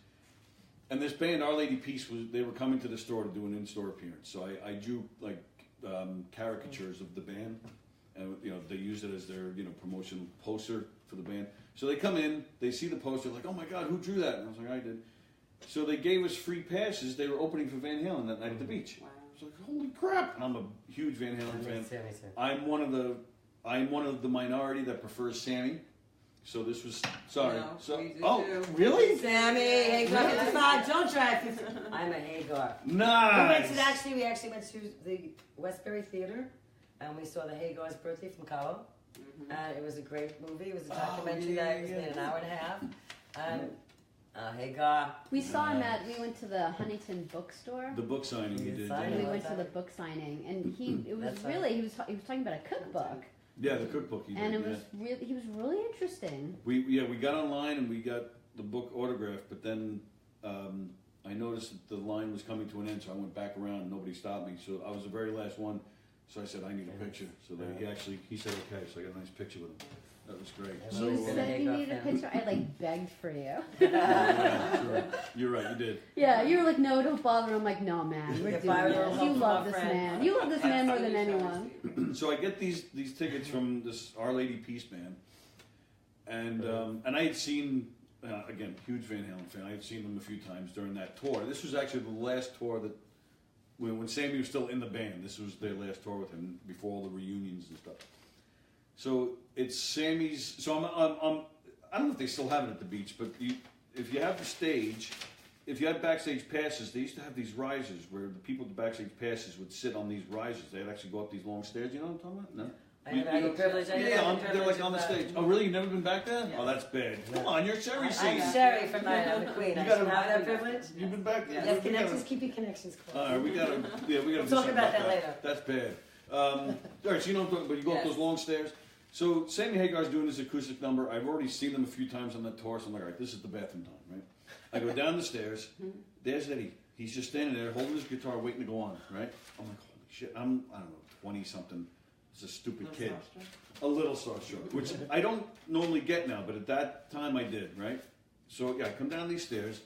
And this band, Our Lady Peace, they were coming to the store to do an in-store appearance. So I drew like caricatures of the band, and they used it as their promotional poster for the band. So they come in, they see the poster, like, oh my God, who drew that? And I was like, I did. So they gave us free passes. They were opening for Van Halen that night at the beach. Wow. I was like, holy crap! And I'm a huge Van Halen fan. Me too. I'm one of the minority that prefers Sammy. So this was sorry. No, so we do oh too. really? Sammy, Hagar 55. Don't try 50. I'm a Hagar. Nice. We actually went to the Westbury Theater, and we saw the Hagar's Birthday from Cabo. It was a great movie. It was a documentary that was in an hour and a half. And Hagar. We saw him we went to the Huntington bookstore. The book signing you did. Signing. And we Yeah. went to the book signing, and he was That's he was talking about a cookbook, Yeah, the cookbook he did. and it yeah. was he was really interesting. We got online and we got the book autographed, but then I noticed that the line was coming to an end, so I went back around and nobody stopped me. So I was the very last one, so I said, I need a picture. So he said, okay, so I got a nice picture with him. That was great. Yeah, You so, said you needed a picture. I begged for you. Yeah, sure. You're right, you did. Yeah, you were like, no, don't bother. I'm like, no, man, we're If doing I were this. to You love love my this friend. man. You love this man more than anyone. So I get these tickets from this Our Lady Peace Band, and I had seen again, huge Van Halen fan. I had seen them a few times during that tour. This was actually the last tour that when Sammy was still in the band. This was their last tour with him before all the reunions and stuff. So it's Sammy's. So I don't know if they still have it at the beach, but if you have the stage. If you had backstage passes, they used to have these risers where the people with the backstage passes would sit on these risers. They'd actually go up these long stairs. You know what I'm talking about? No? I had the privilege. They're like on the stage. Oh, really? You've never been back there? Yes. Oh, that's bad. Come on, you're Sherry I'm scene. Sheri from I'm the Queen. You I gotta- should have that privilege. You've been back there? Yes, connections. Keep your connections close. All right, we gotta We'll do talk something about that later. That's bad. All right, so you know, but you go up Yes. those long stairs. So Sammy Hagar's doing this acoustic number. I've already seen them a few times on that tour, so I'm like, all right, this is the bathroom time, right? I go down the stairs. There's Eddie. He's just standing there holding his guitar, waiting to go on, right? I'm like, holy shit! I don't know, 20-something. It's a stupid kid. A little starstruck, which I don't normally get now, but at that time I did, right? So yeah, I come down these stairs.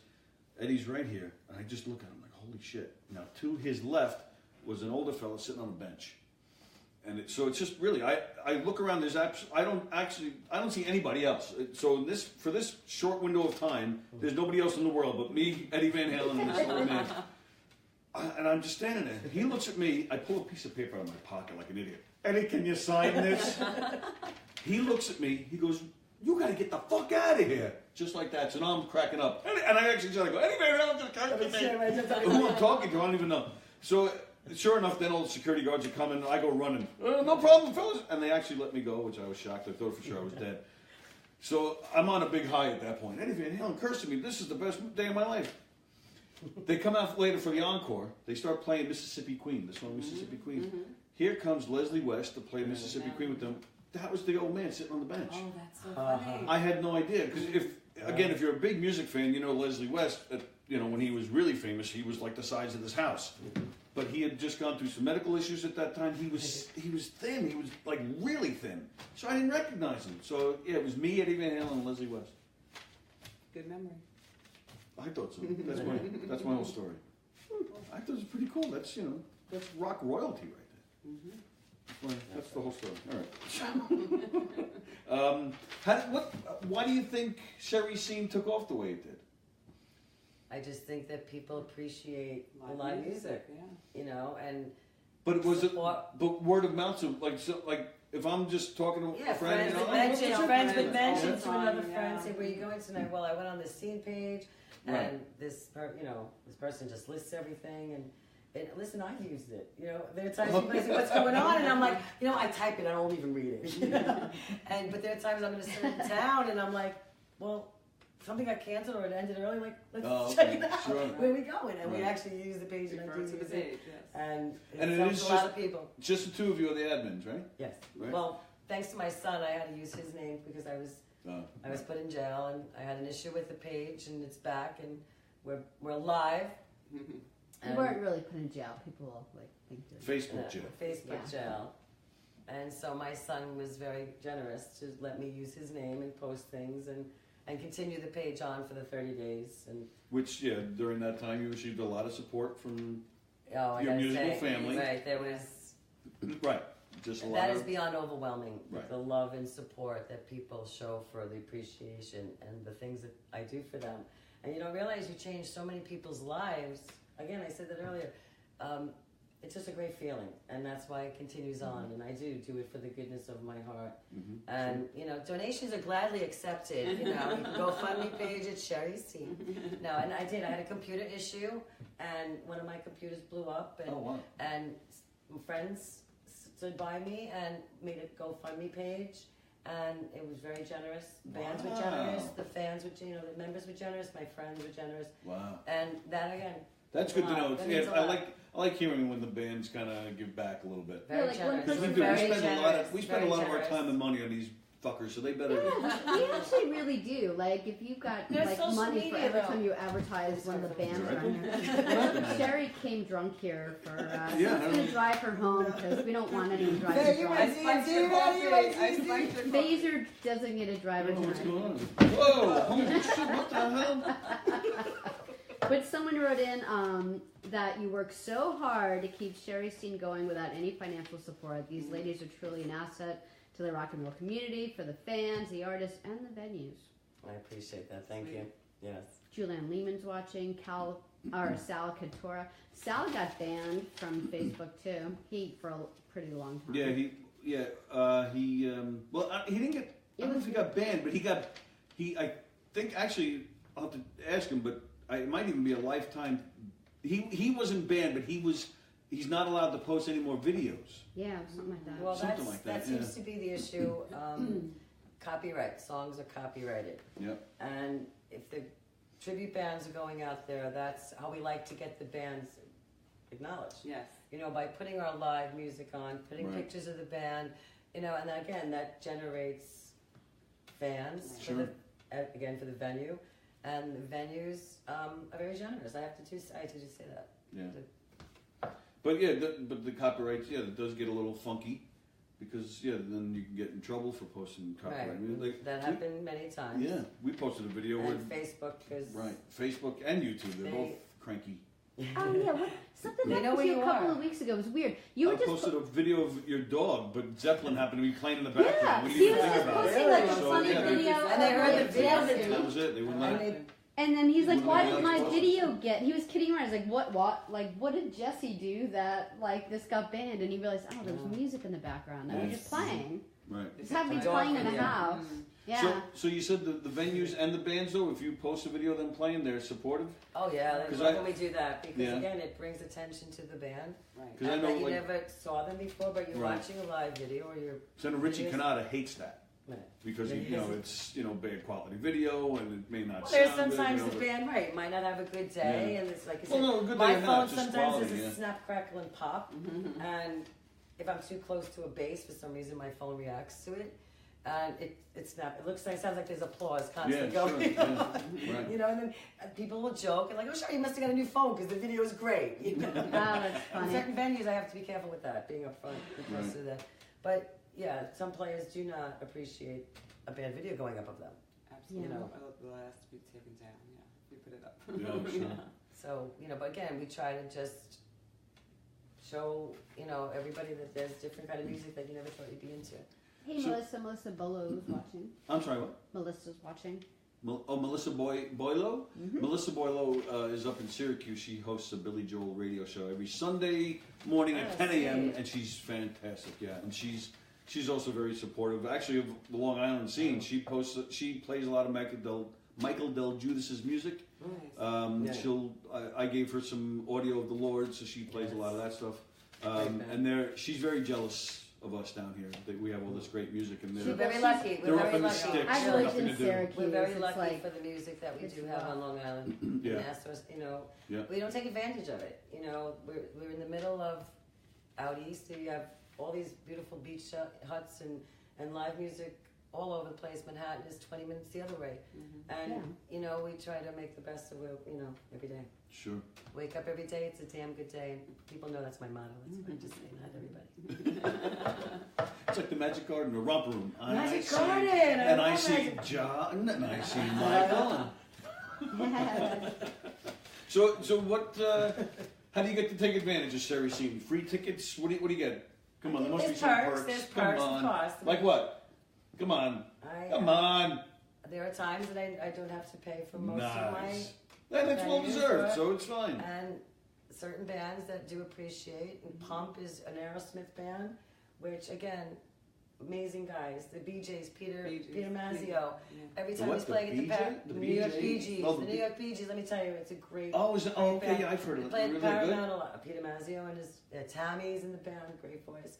Eddie's right here, and I just look at him like, holy shit. Now, to his left was an older fella sitting on a bench. And so it's just really, I look around, I don't see anybody else. So for this short window of time, there's nobody else in the world but me, Eddie Van Halen, and this old man. And I'm just standing there. He looks at me, I pull a piece of paper out of my pocket like an idiot. Eddie, can you sign this? He looks at me, he goes, you gotta get the fuck out of here. Just like that. So now I'm cracking up. And I actually said, I go, Eddie Van Halen just came to me. Who I'm talking to, I don't even know. So sure enough, then all the security guards are coming, and I go running. No problem, fellas. And they actually let me go, which I was shocked. I thought for sure I was dead. So I'm on a big high at that point. Eddie Van Halen cursed at me. This is the best day of my life. They come out later for the encore. They start playing Mississippi Queen, the song Mississippi Queen. Here comes Leslie West to play Mississippi Queen with them. That was the old man sitting on the bench. Oh, that's so funny. I had no idea. Because if you're a big music fan, you know Leslie West, when he was really famous, he was like the size of this house. But he had just gone through some medical issues at that time. He was thin. He was like really thin. So I didn't recognize him. So yeah, it was me, Eddie Van Halen, and Leslie West. Good memory. I thought so. That's my whole story. I thought it was pretty cool. That's rock royalty right there. That's the whole story. All right. Why do you think Sheri's scene took off the way it did? I just think that people appreciate live music, and But it was support. but word of mouth. So if I'm just talking to a friend, friends would mention All the to another time, friend, yeah. say, "Where are you going tonight?" Well, I went on this scene page, and Right. this person just lists everything, and listen, I used it. There are times people say, "What's going on?" and I'm like, I type it, I don't even read it. But there are times I'm in a certain town, and I'm like, well. Something got canceled or it ended early. Like, let's check it out. Sure. Where are we going? And we Right. actually use the page and I Refer do to the use it. page, yes. And And it helps is a lot just- of people. Just the two of you are the admins, right? Yes. Right. Well, thanks to my son, I had to use his name because I was put in jail and I had an issue with the page and it's back and we're live. You And, weren't really put in jail. People think you're. Facebook jail. Facebook Yeah. jail. And so my son was very generous to let me use his name and post things and continue the page on for the 30 days. And Which, during that time you received a lot of support from I your gotta musical say, family. Right, there was. Right. Just a lot That is of beyond overwhelming, Right. the love and support that people show for the appreciation and the things that I do for them. And you don't realize you change so many people's lives. Again, I said that earlier. It's just a great feeling, and that's why it continues on. And I do it for the goodness of my heart. And donations are gladly accepted. You can GoFundMe page at Sheri's team. No, and I did. I had a computer issue, and one of my computers blew up, and Oh, wow. and friends stood by me and made a GoFundMe page, and it was very generous. Bands were generous. Wow. The fans fans were, the members were generous, my friends were generous. Wow. And that again. That's good to know. That Yeah, means a I lot. like hearing when the bands kind of give back a little bit. Very like, generous. when We We're do. very We spend a lot of our generous. time and money on these fuckers, so they better. Yeah, we actually really do. Like, if you've got There's like social money for media, every though. time you advertise one of the bands Right. around here. Sherry came drunk here for. So Yeah, she's gonna drive her home because we don't want anyone Hey, driving you drunk. might spiked your coffee. I spiked your coffee. Phaser designated driver Oh, what's tonight. going on? Whoa! Holy shit! What the hell? But someone wrote in that you work so hard to keep Sheri's scene going without any financial support. These ladies are truly an asset to the rock and roll community, for the fans, the artists, and the venues. I appreciate that. Thank you. Yes. Julianne Lehman's watching. Sal Katora. Sal got banned from Facebook too. He for a pretty long time. Yeah, he didn't get. I don't know if he got banned, but I think actually I'll have to ask him, but it might even be a lifetime. He wasn't banned, but he's not allowed to post any more videos. Yeah, something like that. Well, Something like that, seems yeah. to be the issue. Copyright. Songs are copyrighted. Yep. And if the tribute bands are going out there, that's how we like to get the bands acknowledged. Yes. By putting our live music on, putting Right. pictures of the band, and again, that generates fans Sure. for the venue. And the venues are very generous. I have to just say that. Yeah. But yeah, but the copyrights, it does get a little funky because then you can get in trouble for posting copyright. Right. I mean, That happened many times. Yeah, we posted a video where And Facebook is Facebook and YouTube, they're They- both cranky. Oh yeah, something They know happened where to you you a couple are. of weeks ago. It was weird. You I were just posted a video of your dog, but Zeppelin happened to be playing in the background. yeah. We He didn't was even just think about it. posting like a So, funny yeah, video. And they of, heard like, the video. Jesse. That was it. They wouldn't And let it. And then he's like, Wouldn't "Why let did it my explode. video get?" He was kidding around. He's like, "What? Like, what did Jesse do that like this got banned?" And he realized, "Oh, there was music in the background. They were Yeah. just playing. Right. Just have me Dog playing in the video. house." Yeah. So you said the venues and the bands though, if you post a video of them playing, they're supportive? Oh yeah, they 'Cause love I- when we do that because Yeah. again, it brings attention to the band. Right. Because I And know that you like never saw them before, but you're Right. watching a live video or you're. Senator Richie Yes. Kanata hates that Right. because Yeah. it's bad quality video and it may not Well, sound there's good. sometimes you know, the but- band might not have a good day, and it's like you Well, said, no, a good my day or phone not, just sometimes quality, is a yeah. snap, crackle, and pop, and if I'm too close to a bass, for some reason my phone reacts to it, and it snap. It looks like sounds like there's applause constantly Yeah, sure. going Yeah. on. Right. And then people will joke and like, "Oh, sure, you must have got a new phone because the video is great." Oh, that's In funny. certain venues, I have to be careful with that, being upfront and close to that. But yeah, some players do not appreciate a bad video going up of them. Absolutely. Yeah. The last to be taken down. Yeah. We put it up. Yeah, sure. So, but again, we try to just show, everybody that there's different kind of music that you never thought you'd be into. Hey, So- Melissa Bolo's watching. I'm sorry, what? Melissa's watching. Melissa Boylo? Mhm. Melissa Boylo is up in Syracuse. She hosts a Billy Joel radio show every Sunday morning at Oh, 10 a.m. sweet. and she's fantastic. Yeah, and she's also very supportive. Actually, of the Long Island scene, she plays a lot of Michael Del Judas's music. Nice. Yeah. I gave her some audio of the Lord, so she plays a lot of that stuff. Great band. And she's very jealous of us down here that we have all this great music, and We're they're very lucky. they're We're up very in the lucky. sticks. I've Nothing lived in to do. Syracuse. We're very It's lucky like, for the music that we it's do have rough. on Long Island. Yeah. And that's what, Yeah. we don't take advantage of it. We're in the middle of out east. So you have all these beautiful beach huts and live music all over the place. Manhattan is 20 minutes the other way. And, we try to make the best of it, every day. Sure. Wake up every day, it's a damn good day. And people know that's my motto. That's what I just say, not everybody. It's like the Magic Garden or Romper Room. Magic see, Garden! And I love see Magic- John, and I see Michael. Yeah. So what? How do you get to take advantage of Sheri scene? Free tickets? What do you get? Come on, there must be There's some perks, perks. there's Come perks, of on. course. Like what? Come on. Come on. There are times that I don't have to pay for most of my... Nice. That's well deserved, so it's fine. And certain bands that do appreciate, and Pump is an Aerosmith band, which again, amazing guys. The BJs, Peter Mazzio. Yeah. Every The time what, he's the playing at the BJ? The New York BJs? Bee Gees. Oh, The the New York Bee Gees, let me tell you, it's a great Oh, is it? Oh, okay, band. yeah, I've heard They of it. play Really at Paramount good. a lot. Peter Mazzio and his Tammy's in the band, great voice.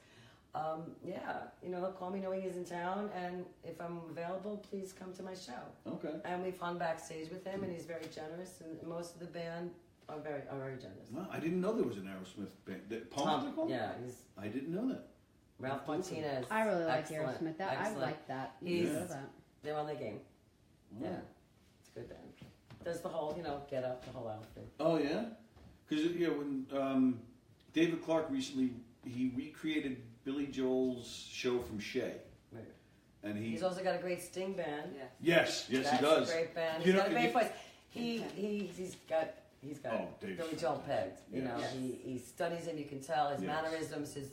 yeah, call me knowing he's in town, and if I'm available, please come to my show. Okay. And we've hung backstage with him, and he's very generous, and most of the band are very generous. Well, I didn't know there was an Aerosmith band. Palm, yeah, he's I didn't know that. Ralph Martinez. I really like excellent, Aerosmith. I excellent. like that. He's- I love that. They're on the game. Wow. Yeah, it's a good band. There's the whole, get up, the whole outfit. Oh yeah, because when David Clark recently he recreated Billy Joel's show from Shay, Right. and He's also got a great Sting band. yes That's he does. a great band. You He's know, got a great you- voice. He's got Oh, Dave's Billy Joel pegged. Yeah. Yes. He studies him. You can tell his Yes. mannerisms, his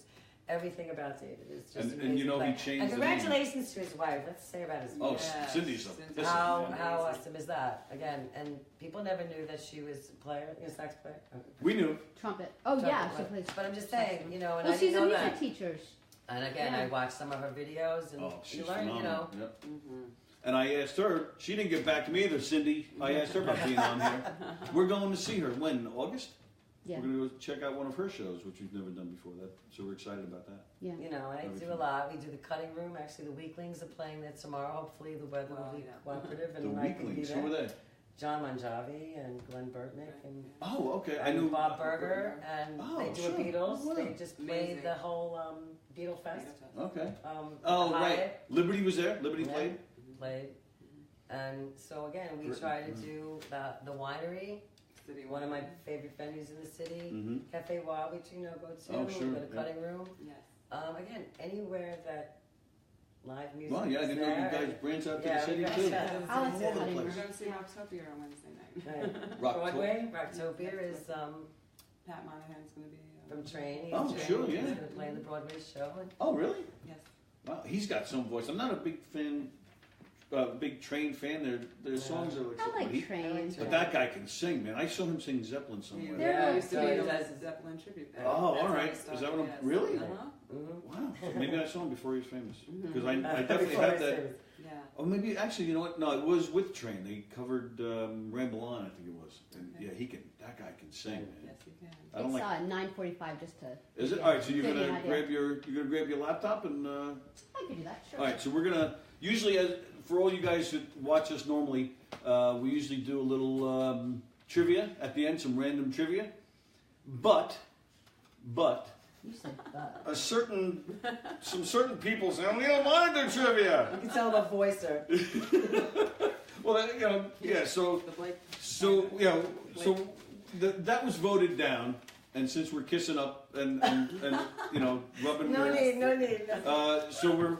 everything about David is just And amazing. he play. changed And the name. congratulations to his wife. Let's say about his Oh, wife. Yes. Cindy's a Cindy. this is How amazing. awesome is that? Again, and people never knew that she was a player, a sax player. We knew. Trumpet. Oh Trumpet yeah, she player. plays. But I'm just saying, and Well, I she's didn't a know music that. teacher. And again, Yeah. I watched some of her videos, and Oh, she's you learn, phenomenal. Yep. Mm-hmm. And I asked her. She didn't get back to me either, Cindy. I asked her about being on here. We're going to see her when August. Yeah. We're going to go check out one of her shows, which we've never done before. So we're excited about that. Yeah. I do a lot. We do the cutting room. Actually, the Weaklings are playing there tomorrow. Hopefully, the weather will be cooperative, The and I can be Weaklings. there. Who are they? John Manjavi and Glenn Burtnick and, Oh, okay. I and knew Bob Berger, and Oh, they do sure. a Beatles. Oh, wow. They just played Amazing. the whole Beatle Fest. Okay. Um, Oh, Hyatt right. Liberty was there. Liberty Yeah. played. played. And so again, we Great. try to do the winery, City one of my Wine. favorite venues in the city. Mm-hmm. Cafe Wild, which go to. Oh, sure, We've got a yeah. cutting room. Yes. Again, anywhere that live music. Well, yeah, I is didn't know you there. guys branch out to Yeah, the city we too. branch out. I'll let All you over the cutting We're place. going to see Rocktopia on Wednesday night. Right. Rock Broadway, Rocktopia is Pat Monahan's going to be. from Train. He's Oh, Train. sure, He's yeah. going to play in the Broadway show. Oh, really? Yes. Wow, he's got some voice. I'm not a big fan, big Train fan. Their songs are like. I like he- trains. But that guy can sing, man. I saw him sing Zeppelin somewhere. They're Yeah, really used to so be he the does- Led Zeppelin tribute band. Oh, all That's how right. he Is started, that what I'm- yes. really? Uh-huh. Mm-hmm. Wow, so maybe I saw him before he was famous. Because I Before definitely I had that. say- Yeah. Oh, maybe actually, you know what? No, it was with Train. They covered Ramble On, I think it was. And Okay. yeah, he can. That guy can sing, man. Yes, you can. I don't It's like. 9:45 just to. Is it? yeah, All right, so you're give you an gonna idea. grab your laptop and. I can do that. Sure. All right, so we're gonna usually, for all you guys that watch us normally, we usually do a little trivia at the end, some random trivia. But You said that. some certain people say, "We don't want to do trivia." You can tell the voicer. Well, yeah. So The Blake. that was voted down, and since we're kissing up and rubbing. No need. So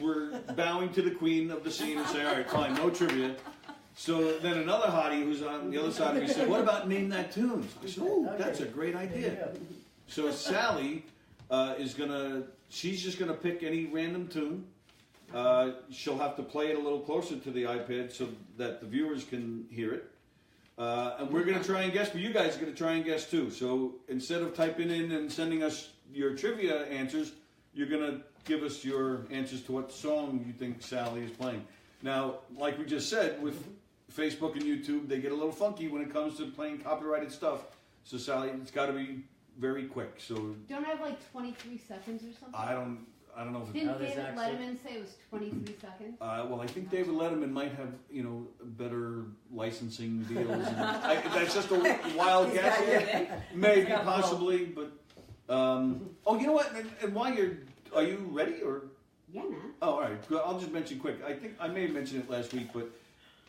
we're bowing to the queen of the scene and saying, all right, fine, no trivia. So then another hottie who's on the other side of me said, what about name that tune? I said, oh, that's a great idea. So Sally she's just gonna pick any random tune. She'll have to play it a little closer to the iPad so that the viewers can hear it. And we're gonna try and guess, but you guys are gonna try and guess too. So instead of typing in and sending us your trivia answers, you're gonna give us your answers to what song you think Sally is playing. Now, like we just said, with Facebook and YouTube, they get a little funky when it comes to playing copyrighted stuff. So Sally, it's got to be very quick. So Don't I have like 23 seconds or something? I don't know if it, Didn't there's David actually- Letterman say it was 23 seconds? well, I think David Letterman might have better licensing deals. And that's just a wild He's guess. got- yeah. Maybe, He's got possibly, but oh, you know what? And while are you ready or? Yeah, man. Oh, all right. Good. I'll just mention quick. I think I may have mentioned it last week, but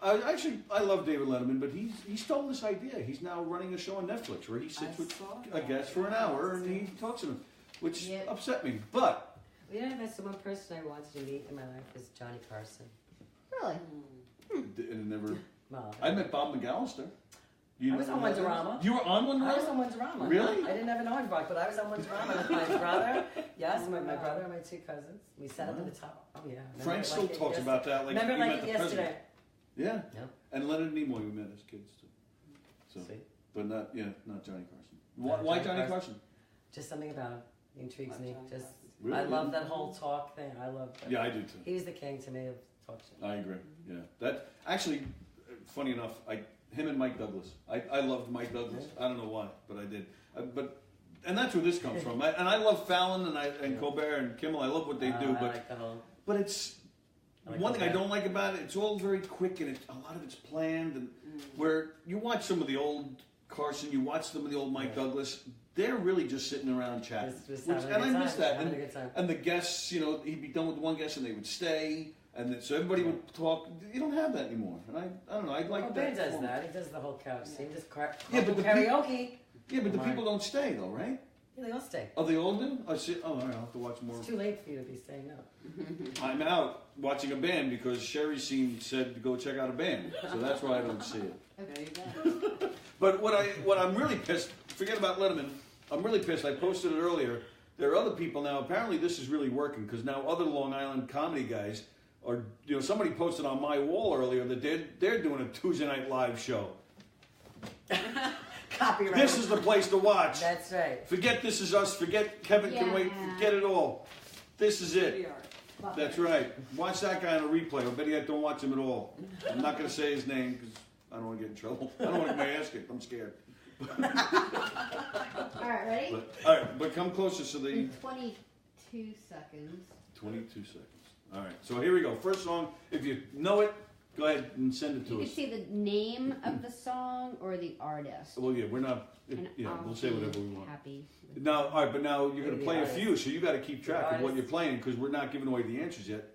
I love David Letterman, but he stole this idea. He's now running a show on Netflix where he sits with a guest for an hour and he talks to them, which upset me. But That's the one person I wanted to meet in my life is Johnny Carson. Really? it never. Well, I met Bob McAllister. I was on Wonderama. You were on Wonderama? I was on Wonderama. Really? I didn't have an orange rock, but I was on Wonderama with my brother. Yes, my brother and my two cousins. We sat up at the top. Oh, yeah. Remember Frank it still like it talks about that. Like Remember he like met it the yesterday. president. Yeah. Yep. And Leonard Nimoy we met as kids too. So, See? but not Johnny Carson. Not Why Johnny Johnny Carson. Carson? Just something about him. He intrigues Love me. Johnny Just Carson. Really? I love that whole talk thing. I love that. Yeah, I do too. He was the king to me of talk show. I agree. Yeah, that actually, funny enough, him and Mike Douglas. I loved Mike Douglas. I don't know why, but I did. and that's where this comes from. And I love Fallon and Colbert and Kimmel. I love what they do, I but like the whole. but it's like one thing I Colbert. don't like about it. It's all very quick, and a lot of it's planned. And where you watch some of the old Carson, you watch some of the old Mike Douglas. They're really just sitting around chatting, Just and having a I good miss time, that. having a good time. And the guests, you know, he'd be done with one guest, and they would stay, and then, so everybody would talk. You don't have that anymore, and I don't know. I like Colbert that. does format. that. He does the whole couch scene. Just Yeah, but the karaoke. Yeah, but the Come on. people don't stay though, right? Yeah, they all stay. Oh, they all do. I see. Oh, all right. I'll have to watch more. It's too late for you to be staying up. I'm out watching a band because Sherry said to go check out a band, so that's why I don't see it. There you go. But what I'm really pissed. Forget about Letterman. I'm really pissed. I posted it earlier. There are other people now. Apparently, this is really working because now other Long Island comedy guys are. You know, somebody posted on my wall earlier that they're doing a Tuesday Night Live show. Copyright. This is the place to watch. That's right. Forget This Is Us. Forget Kevin Can Wait. Forget it all. This is it. We are. That's right. Watch that guy on a replay. I bet you don't watch him at all. I'm not going to say his name because I don't want to get in trouble. I don't want to get my ass kicked. I'm scared. All right, ready? All right, but come closer so the In 22 seconds. 22 seconds. All right, so here we go. First song. If you know it, go ahead and send it You to can us. say the name of the song or the artist. Well, yeah, we're not. And Yeah, I'll we'll say be whatever we want. Happy. with Now, all right, but now you're going Maybe to play a artist. few, so you got to keep track of what artist. you're playing because we're not giving away the answers yet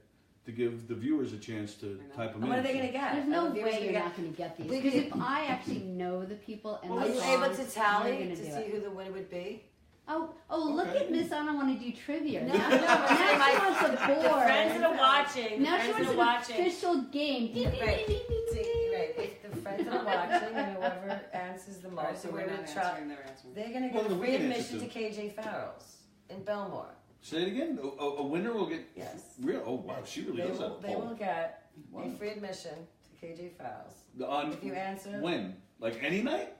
to give the viewers a chance to type them And in. what are they going to get? There's no Are the viewers way gonna you're get- not going to get these. We Because could- if I actually know the people and Well, Are the you songs, able to tally you're gonna to do see it. who the winner would be? Oh, look Okay. at Miss. I don't want to do trivia. No, now, no, now we're saying she wants a The board. friends that are watching. Now the she friends wants that are an watching. official game. Ding, ding, Right. ding, ding, ding, ding. Right. If the friends that are watching and whoever answers the All right, most, so the we're winner not try. answering, they're answering. They're going to Well, get then a we free can answer admission to KJ Farrell's in Belmore. Say it again. A winner will get Yes. real. Oh wow, she really does have a They will poll. get Wow. a free admission to KJ Farrell's. On If you answer. when? Like any night?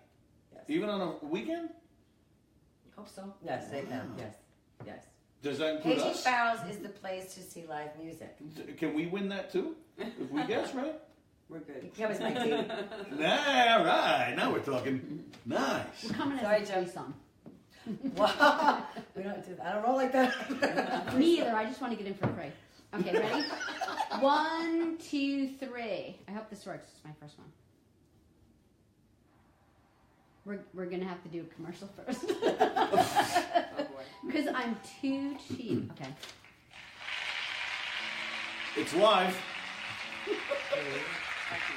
Yes. Even on a weekend? Hope so. Yes, they can. Yes. Yes. Does that include KJ us? Farrell's is the place to see live music. Can we win that too? If we guess right? We're You good. can come as my date. Nah, all right. Now we're talking. Nice. We're coming Sorry, as a Joe. threesome. Wow. We don't do that. I don't roll like that. Me either. I just want to get in for free. Okay, ready? 1, 2, 3. I hope this works. This is my first one. We're gonna have to do a commercial first Oh boy. because I'm too cheap. Okay. It's live. Thank you.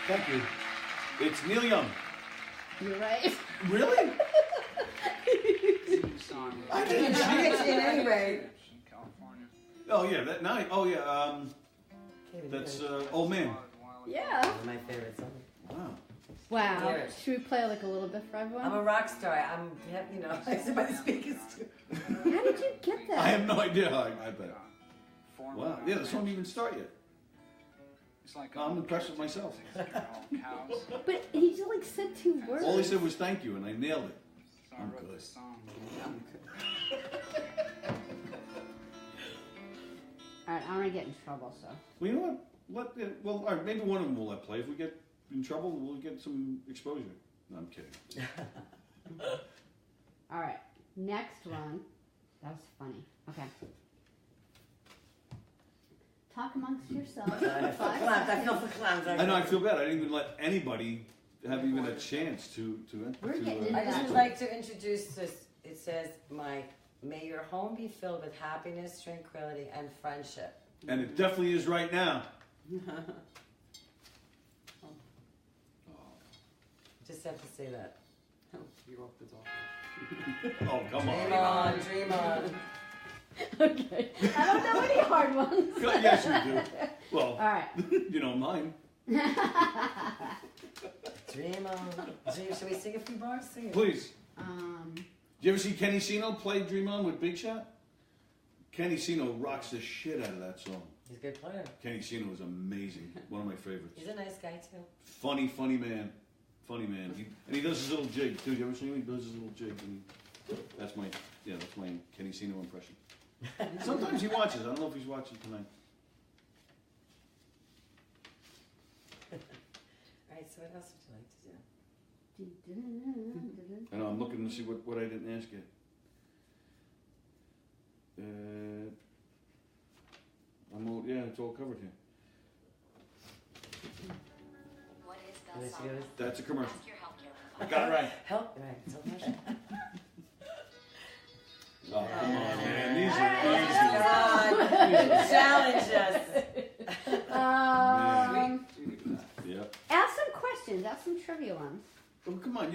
Thank you. It's Neil Young. You're right. Really? Song. I didn't see I'll it. get you in anyway. In California. Oh yeah, that night. Oh yeah. That's Old Man. Yeah. One of my favorite songs. Wow. Wow. Yeah. Should we play like a little bit for everyone? I'm a rock star. I sit by the speakers too. How did you get that? I have no idea how I bet. Former Wow. Yeah, the song didn't even start yet. It's like I'm impressed with myself. Cows. But he just like said 2 words. All he said was thank you, and I nailed it. So I I'm wrote good. this song. All right, I don't want to get in trouble, so. Well, you know what? Well, all right, maybe one of them will let play. If we get in trouble, we'll get some exposure. No, I'm kidding. All right, next one. That was funny. Okay. Talk amongst yourselves. I feel for clowns. I know. I feel bad. I didn't even let anybody have even a chance to. We're getting into I just that. would like to introduce this. It says, may your home be filled with happiness, tranquility, and friendship. And it definitely is right now. Just have to say that. You're off the door. Oh, come Dream on. on, dream on. Okay. I don't know any hard ones. Yes, you do. Well, All right. you know mine. Dream on. Dream. Should we sing a few bars? Sing it. Please. Um, Did you ever see Kenny Sino play Dream On with Big Shot? Kenny Sino rocks the shit out of that song. He's a good player. Kenny Sino is amazing. One of my favorites. He's a nice guy too. Funny man. Funny man. And he does his little jig too. Did you ever see him? He does his little jig. And that's my Kenny Sino impression. Sometimes he watches. I don't know if he's watching tonight. All right. So what else would you like to do? do I know, I'm looking to see what I didn't ask yet. It's all covered here. What is There the she goes. That's a commercial. Ask your healthcare I provider. got it right. Help, right? So much. Oh, come on, man. These are God, challenge us. Yep. Ask some questions. Ask some trivia ones. Well, come on,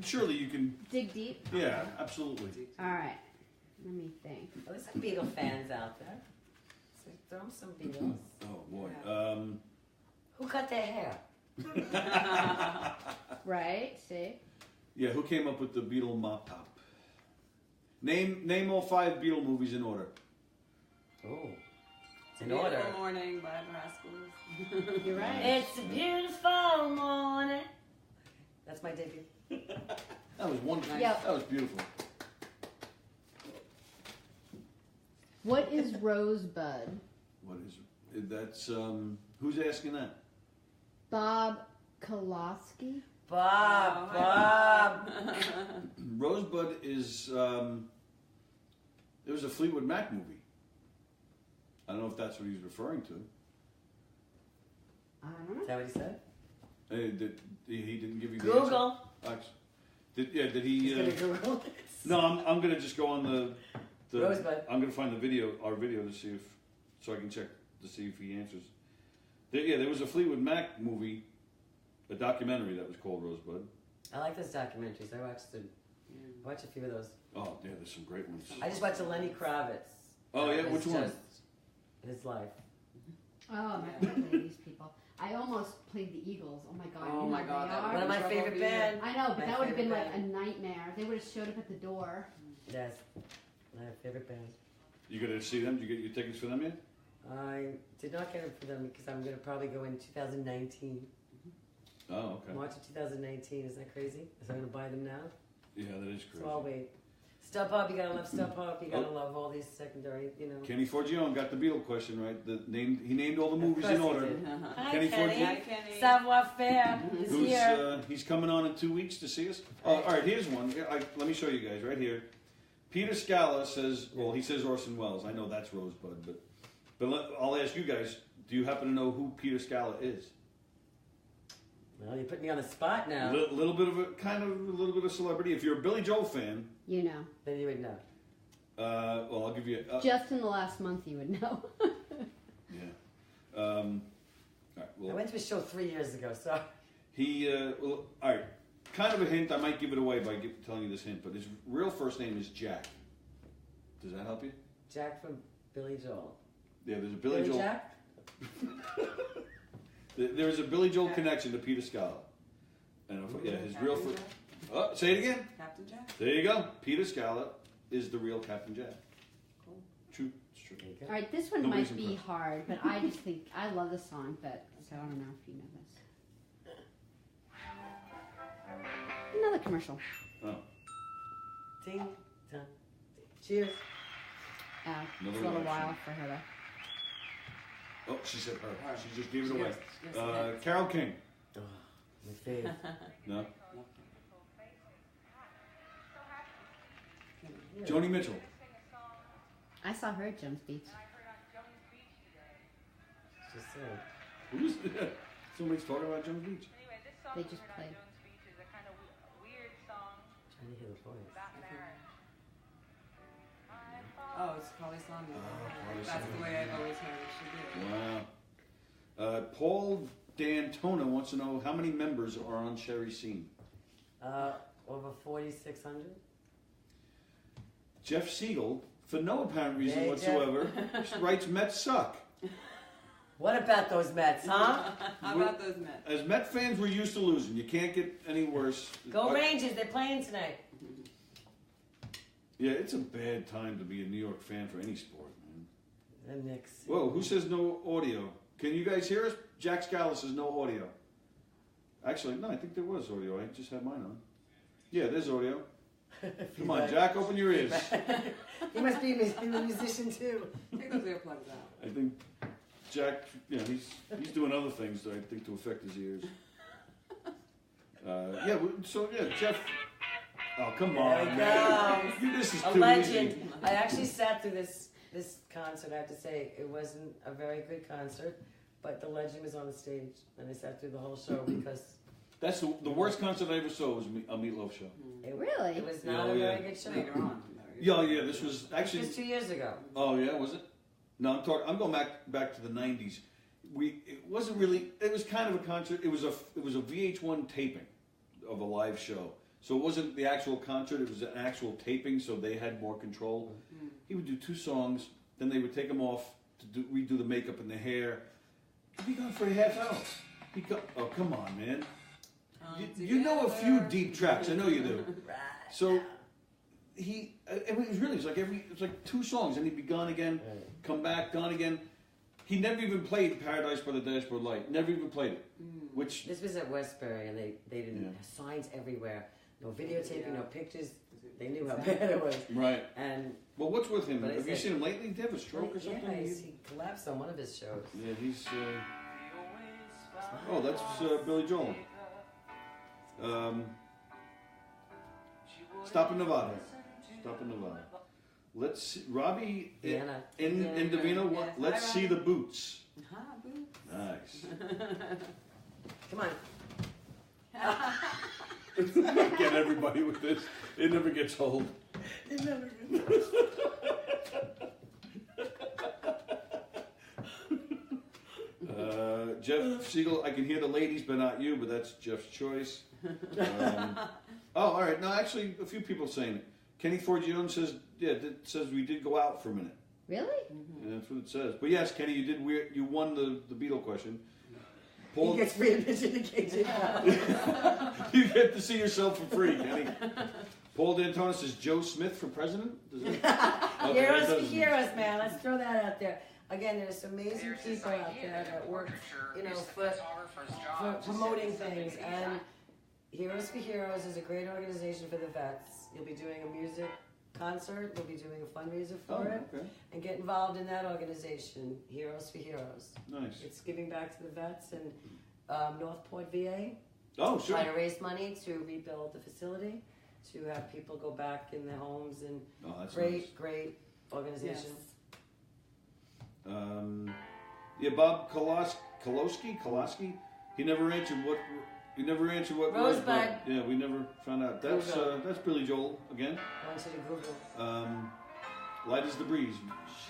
surely you can, Dig deep. yeah, absolutely. All right. Let me think. Well, there's some Beatle fans out there. So throw 'em some Beatles. Oh, boy. Who cut their hair? Right. See. Yeah, who came up with the Beatle mop top? Name all 5 Beatle movies in order. Oh, it's in Beautiful order. Morning by the Rascals. You're right. It's a beautiful morning. That's my debut. That was wonderful. Yep. That was beautiful. What is Rosebud? What is that's who's asking that? Bob Kolosky? Bob, Oh, Bob. Rosebud is there was a Fleetwood Mac movie. I don't know if that's what he's referring to. I don't know. Is that what he said? He didn't give you the Google. answer? Did he? He's gonna Google. No, I'm gonna just go on the Rosebud. I'm gonna find our video to see so I can check to see if he answers. There was a Fleetwood Mac movie, a documentary that was called Rosebud. I like those documentaries. I watched a few of those. Oh, yeah, there's some great ones. I just watched a Lenny Kravitz. Oh yeah, It's which one? just his life. Oh, my God, these people. I almost played the Eagles. Oh, my God. Oh, You know my who God, they that are? One of my Trouble favorite for you. band. I know, but My that would have been favorite like a nightmare. They would have showed up at the door. Yes, my favorite band. You gonna see them? Did you get your tickets for them yet? I did not get it for them because I'm going to probably go in 2019. Oh, okay. March of 2019. Isn't that crazy? Is I going to buy them now? Yeah, that is crazy. So I'll wait. StubHub, you gotta love StubHub. You gotta love all these secondary, Kenny Forgione got the Beatle question right. He named all the Of movies course in he order. did. Hi, Kenny Kenny. Forgione. Hi, Kenny. Savoir faire is Who's here. he's coming on in 2 weeks to see us? Oh, all right, here's one. Let me show you guys right here. Peter Scala says, well, he says Orson Welles. I know that's Rosebud, but I'll ask you guys. Do you happen to know who Peter Scala is? Well, you put me on the spot now. Little bit of a little bit of celebrity. If you're a Billy Joel fan, You know. Then you would know. well, I'll give you. Just in the last month, you would know. Yeah. All right. I Well, went to a show 3 years ago, so he. Well, all right. Kind of a hint. I might give it away by telling you this hint, but his real first name is Jack. Does that help you? Jack from Billy Joel. Yeah, there's a Billy Joel. Jack? There is a Billy Joel connection to Peter Scala. And his real Captain first. Jack? Oh, say it again. Captain Jack. There you go. Peter Scala is the real Captain Jack. Cool. True. It's true. There you go. All right, this one Nobody's might be impressed. hard, but I just think I love the song, but so I don't know if you know this. Another commercial. Oh, Ding, dong. Cheers. It's Another a little one, while actually. for her to. oh, she said her. Her. She just gave it She away. gives- she gives a hint. Carole King. Oh, my fave. No. Kenny. Joni Mitchell. I saw her at Jones Beach. Just saying. Who's somebody's talking about Jones Beach? Anyway, this song They we just heard played. on Jones Beach is a kind of weird song Trying to hear the voice. about marriage. Oh, it's Carly Simon. Carly That's Simon. the way I've always heard it. She did. Wow. Paul D'Antona wants to know how many members are on Sheri's scene. Over 4,600. Jeff Siegel, for no apparent reason Hey, whatsoever, writes Mets suck. What about those Mets, huh? How about those men? As Met fans, we're used to losing. You can't get any worse. Go Rangers, they're playing tonight. Yeah, it's a bad time to be a New York fan for any sport, man. The Knicks. Whoa, who says no audio? Can you guys hear us? Jack Scala says no audio. Actually, no, I think there was audio. I just had mine on. Yeah, there's audio. Come on, Jack, open your ears. He must be a musician too. Take those earplugs out. I think Jack, he's doing other things that I think to affect his ears. Jeff. Oh, come There on, we man. go. This is A too legend. easy. I actually sat through this concert. I have to say it wasn't a very good concert, but the legend was on the stage, and I sat through the whole show because That's the worst concert I ever saw was a Meatloaf show. Really? it was not a very good show. Later on. Yeah, this was It actually. was 2 years ago. Oh yeah, was it? No, I'm going back to the '90s. It wasn't really. It was kind of a concert. It was a VH1 taping of a live show. So it wasn't the actual concert. It was an actual taping. So they had more control. He would do 2 songs, then they would take him off to redo the makeup and the hair. He'd be gone for a half hour. Oh, come on, man. You know a few deep tracks. I know you do. So it was like 2 songs, and he'd be gone again, come back, gone again. He never even played Paradise by the Dashboard Light. Never even played it. Which This was at Westbury, and they didn't have signs everywhere. No videotaping, no pictures. They knew how bad it was. right. And Well, what's with him? But I Have you said- seen him lately? Did he have a stroke or something? yeah, he collapsed on one of his shows. Yeah, he's. Oh, that's Billy Joel. Stop in Nevada. Stop in Nevada. Let's see, Robbie Vienna. in Davina. Yes. Let's Hi, see Robbie. the boots. Hi, boo. Nice. Come on. Get everybody with this. It never gets old. It never Jeff Siegel, I can hear the ladies, but not you. But that's Jeff's choice. All right. No, actually, a few people saying it. Kenny Ford Jones says, says we did go out for a minute. Really? Yeah, that's what it says. But yes, Kenny, you won the Beatle question. He Paul, gets free admission to KJ. you get to see yourself for free, Kenny. Paul D'Antona says Joe Smith for president. Does it? Okay, that Heroes for doesn't- heroes, man. Let's throw that out there. Again, there's amazing There's this people out idea there that that work, literature you know, is the for photographer's job to promoting send something things. to the And side. Heroes for Heroes is a great organization for the vets. You'll be doing a music concert. You'll be doing a fundraiser Oh, for it. okay. And get involved in that organization, Heroes for Heroes. Nice. It's giving back to the vets and Northport, VA. Oh, sure. Try to raise money to rebuild the facility, to have people go back in their homes, and Oh, that's great organization. nice. Bob Kolosky. He never answered what. He never answered what. was, Rosebud. but, yeah, we never found out. That's Billy Joel again. I want you to Google. Light as the breeze.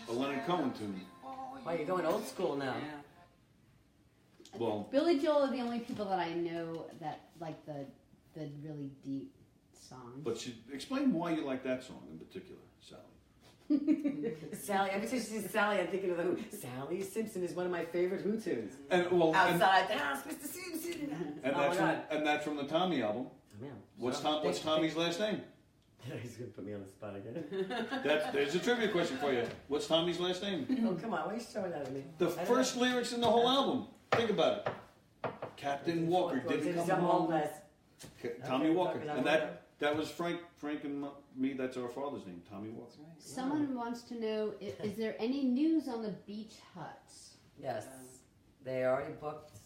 A Leonard Cohen tune. Wow, you're going old school now. Yeah. Well, Billy Joel are the only people that I know that like the really deep songs. but explain why you like that song in particular, Sally. Sally, every time she says Sally, I'm thinking of the Who. Sally Simpson is one of my favorite Who tunes. And Outside the house, Mr. Simpson. and Oh that's my God. that's from the Tommy album. Yeah. What's So, Tommy's last name? He's gonna put me on the spot again. There's a trivia question for you. What's Tommy's last name? Oh, come on, why are you showing that at me? The I don't first know. lyrics in the whole album. Think about it. Captain Walker didn't come home. Tommy Okay, Walker, talking and about that was Frank and me. That's our father's name, Tommy Walker. That's right. Someone wants to know: is there any news on the beach huts? Yes, they already booked.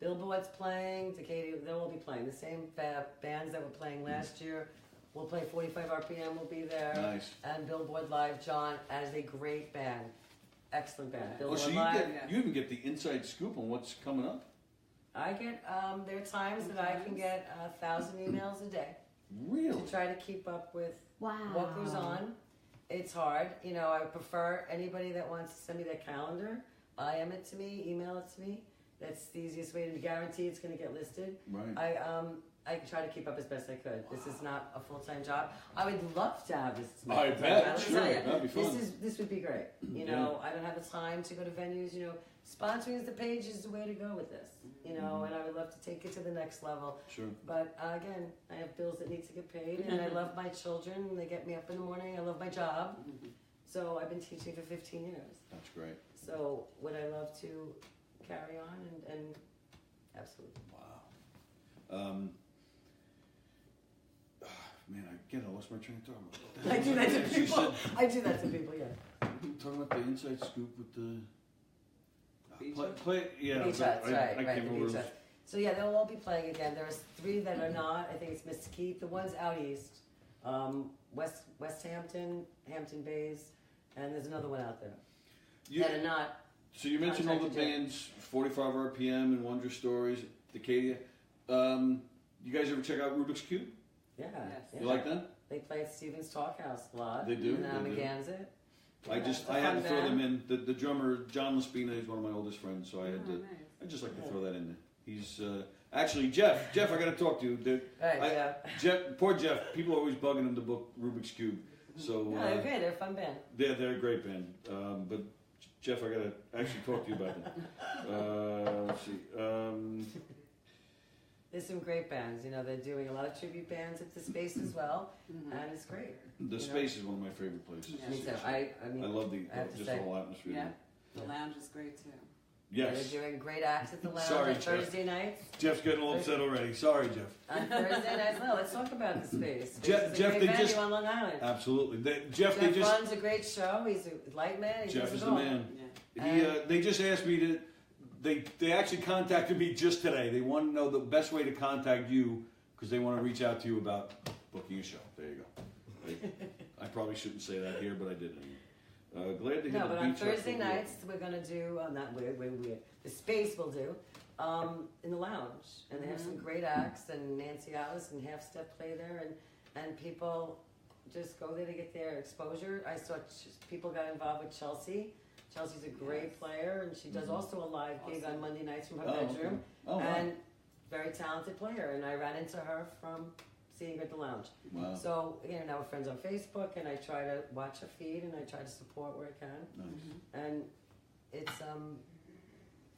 Billboard's playing. Decatur, they'll all be playing. The same bands that were playing last year. We'll play 45 RPM. Will be there. Nice. And Billboard Live. John as a great band, excellent band. Oh, Billboard so Live. you even get the inside scoop on what's coming up. I get. There are times that I can get 1,000 emails a day Really? to try to keep up with Wow. what goes on. It's hard. You know, I prefer anybody that wants to send me their calendar, IM it to me, email it to me. That's the easiest way to guarantee it's going to get listed. Right. I try to keep up as best I could. This is not a full-time job. I would love to have this as my I full-time bet. job. Let me Sure. tell you, That'd be fun. This would be great. You know, I don't have the time to go to venues. You know, sponsoring is the page is the way to go with this. You know, and I would love to take it to the next level. Sure. But again, I have bills that need to get paid, and I love my children. They get me up in the morning. I love my job. So I've been teaching for 15 years. That's great. So would I love to carry on and absolutely. Wow. Man, I lost my train of thought. I do that to She people. said- I do that to people. Yeah. Talking about the inside scoop with the Beach play, Hut? play, yeah. Beach but huts, I right? can't The remember. beach huts. So yeah, they'll all be playing again. There's 3 that are not. I think it's Mesquite. The one's out east, West Hampton, Hampton Bays, and there's another one out there that are not. So you mentioned all the bands, 45 RPM and Wondrous Stories, Decadia. You guys ever check out Rubik's Cube? Yeah. You like them? They play at Stevens Talk House a lot. They do? In They do. Amagansett. I had to throw them in. The drummer, John Laspina, is one of my oldest friends, so I had to. Nice. I just like to throw that in there. He's actually Jeff. Jeff, I got to talk to you. Poor Jeff. People are always bugging him to book Rubik's Cube. So No, they're great. They're a fun band. they're a great band. But Jeff, I got to actually talk to you about them. Let's see. There's some great bands. You know, they're doing a lot of tribute bands at the Space as well, and it's great. The Space is one of my favorite places. Yeah. Me too. I mean, I love I have to just say. the whole atmosphere. Yeah, the lounge is great too. Yes. They're doing great acts at the lounge Sorry, on Jeff. Thursday nights. Jeff's getting all upset already. Sorry, Jeff. On Thursday nights, no, let's talk about the Space. Space Jeff- is a Jeff, great they venue just- on Long Island. Absolutely. Jeff They just. runs a great show. He's a light man. He Jeff does is it the all. man. Yeah. They just asked me to. They actually contacted me just today. They want to know the best way to contact you because they want to reach out to you about booking a show. There you go. I probably shouldn't say that here, but I did anyway. Glad to hear No, the but on beach Thursday up for nights we're gonna do not we the Space will do in the lounge, and they have some great acts, and Nancy Alice and Half Step play there, and people just go there to get their exposure. I saw people got involved with Chelsea. Chelsea's a great player, and she does also a live gig on Monday nights from her bedroom, Oh, wow. and very talented player. And I ran into her from seeing her at the lounge. Wow. So, again, now we're friends on Facebook, and I try to watch her feed, and I try to support where I can. Nice. And it's,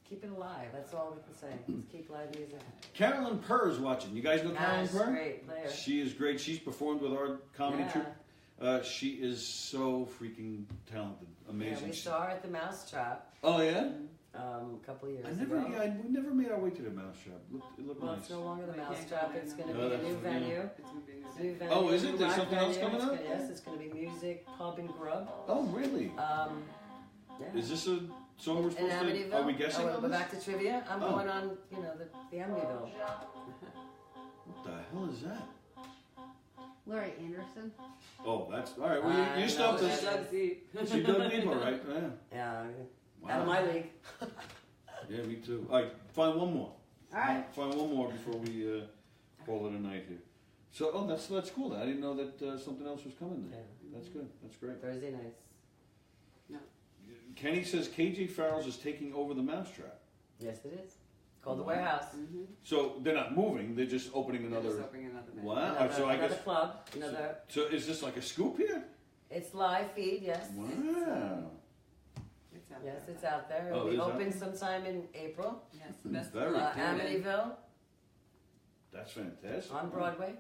keep it alive. That's all we can say. Just keep live music. Carolyn Purr is watching. You guys know Carolyn Nice, Purr? great player. She is great. She's performed with our comedy Yeah. troupe. She is so freaking talented. Amazing. Yeah, we saw her at the Mousetrap Oh, yeah? a couple of years We never made our way to the Mousetrap. It looked Well, nice. it's no longer the We can't Mousetrap. go It's in going to no be a more. new Oh, that's- venue. It's gonna be music. New venue. Oh, is it? new There's rock something else venue. coming It's up? gonna- Yes, it's going to be music, pub, and grub. Oh, really? Yeah. Is this a song we're In supposed to? Amityville. Are we guessing Oh, on we're this? back to trivia. I'm Oh. going on, the Amityville. What the hell is that? Laurie Anderson. Oh, that's all right. Well, I you stumped know us. that. Dug deep. She dug deep, all right. Yeah. Yeah, Wow. out of my league. Yeah, me too. All right, find one more. All right. Find one more before we call it a night here. So, that's cool. I didn't know that something else was coming there. Yeah. That's good. That's great. Thursday nights. Kenny says KJ Farrell's is taking over the Mousetrap. Yes, it is. It's called the Warehouse. Mm-hmm. So they're not moving. They're just opening Just another. opening another venue. Wow. Another, So I another guess. club. Another. So is this like a scoop here? It's live feed. Yes. Wow. It's out Yes, there. it's out there. Oh, It'll it be is out open there? sometime in April. Yes, the best Very club cool. in Amityville That's fantastic. on Broadway.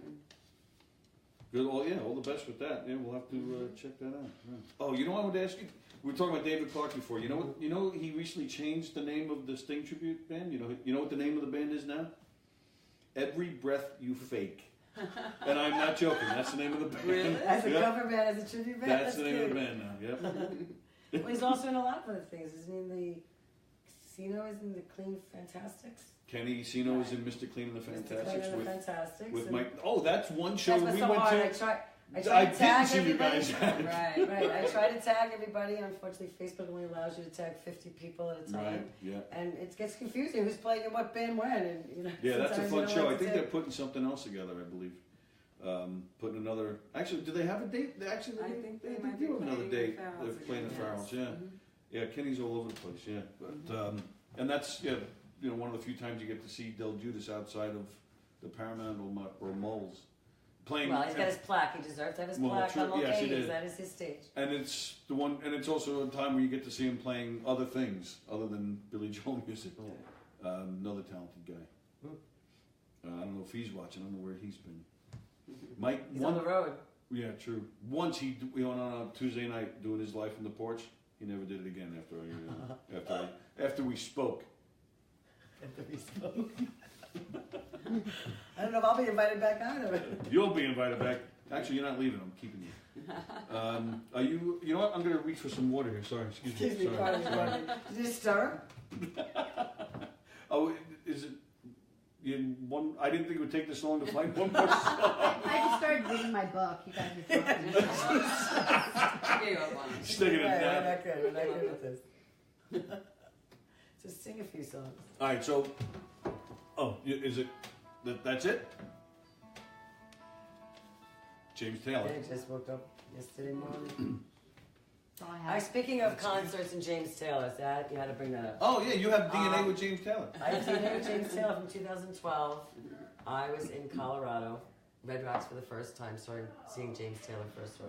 Good. Well, yeah. All the best with that. Yeah, we'll have to check that out. Yeah. Oh, you know what I wanted to ask you? We were talking about David Clark before. You know what? You know he recently changed the name of the Sting tribute band. You know what the name of the band is now? Every Breath You Fake. And I'm not joking. That's the name of the band. Really? As a Yep. cover band, as a tribute band. That's the name cute. of the band now. Yep. Well, he's also in a lot of other things. Isn't he in the Casino? Isn't he the Clean Fantastics? Kenny Sino is in Mr. Clean and the Mr. Clean Fantastics and the with Fantastics. with and Mike. Oh, that's one show that's what's we so went hard. to. I I try to didn't tag see you everybody. guys. Right. Right, I try to tag everybody. Unfortunately, Facebook only allows you to tag 50 people at a time. Right. Yeah. And it gets confusing who's playing in what band when. And, Yeah, that's a sometimes you fun don't show. know I what think to they're do. putting something else together. I believe. Putting another. Actually, do they have a date? Actually, I think they they might do be have another playing date. the Farrells They're playing the again, Farrells. yes. Yeah. Mhm. Yeah, Kenny's all over the place. Yeah, but and that's one of the few times you get to see Del Judas outside of the Paramount or Moles playing. Well, he's got his plaque. He deserves to have his Well, plaque true. on Yes, he Mulcahy's. did. That is his stage. and it's the one, and it's also a time where you get to see him playing other things other than Billy Joel music. Another talented guy. I don't know if he's watching. I don't know where he's been. Mike, He's on the road. Yeah, true. Once he went on a Tuesday night doing his life on the porch. He never did it again after we spoke. After we spoke. I don't know if I'll be invited back either. You'll be invited back. Actually, you're not leaving. I'm keeping you. Are you? You know what? I'm gonna reach for some water here. Sorry. Excuse me. Sorry. Did you stir? Oh, is it? I didn't think it would take this long to find one more song. I just started reading my book. You guys are talking. Gave up on it. Sticking it We're down. not good. We're not good at this. Just sing a few songs. All right, so, is it, that's it? James Taylor. I just woke up yesterday morning. That's all I have. Speaking of concerts and James Taylor, that you had to bring that up. Oh, yeah, you have DNA with James Taylor. I have DNA with James Taylor from 2012. I was in Colorado, Red Rocks for the first time, started seeing James Taylor first row.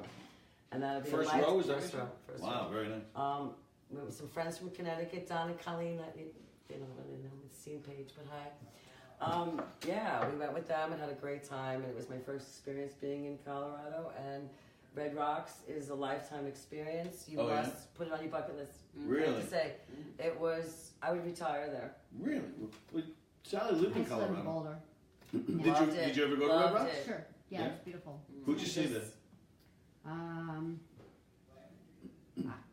And that'll be First a life, row, is that first what row, you first Wow, row. very nice. With some friends from Connecticut, Don and Colleen, that you know, I didn't know the scene page, but hi. Yeah, we went with them and had a great time, and it was my first experience being in Colorado. And Red Rocks is a lifetime experience. You Oh, yeah? must put it on your bucket list. I Really? have to say, it was. I would retire there. Really? Well, Sally lived I in used to live in Colorado. Boulder. Loved it. Did you ever go to Red Loved Rocks? it. Sure. Yeah, Yeah? it's beautiful. Who'd you see there?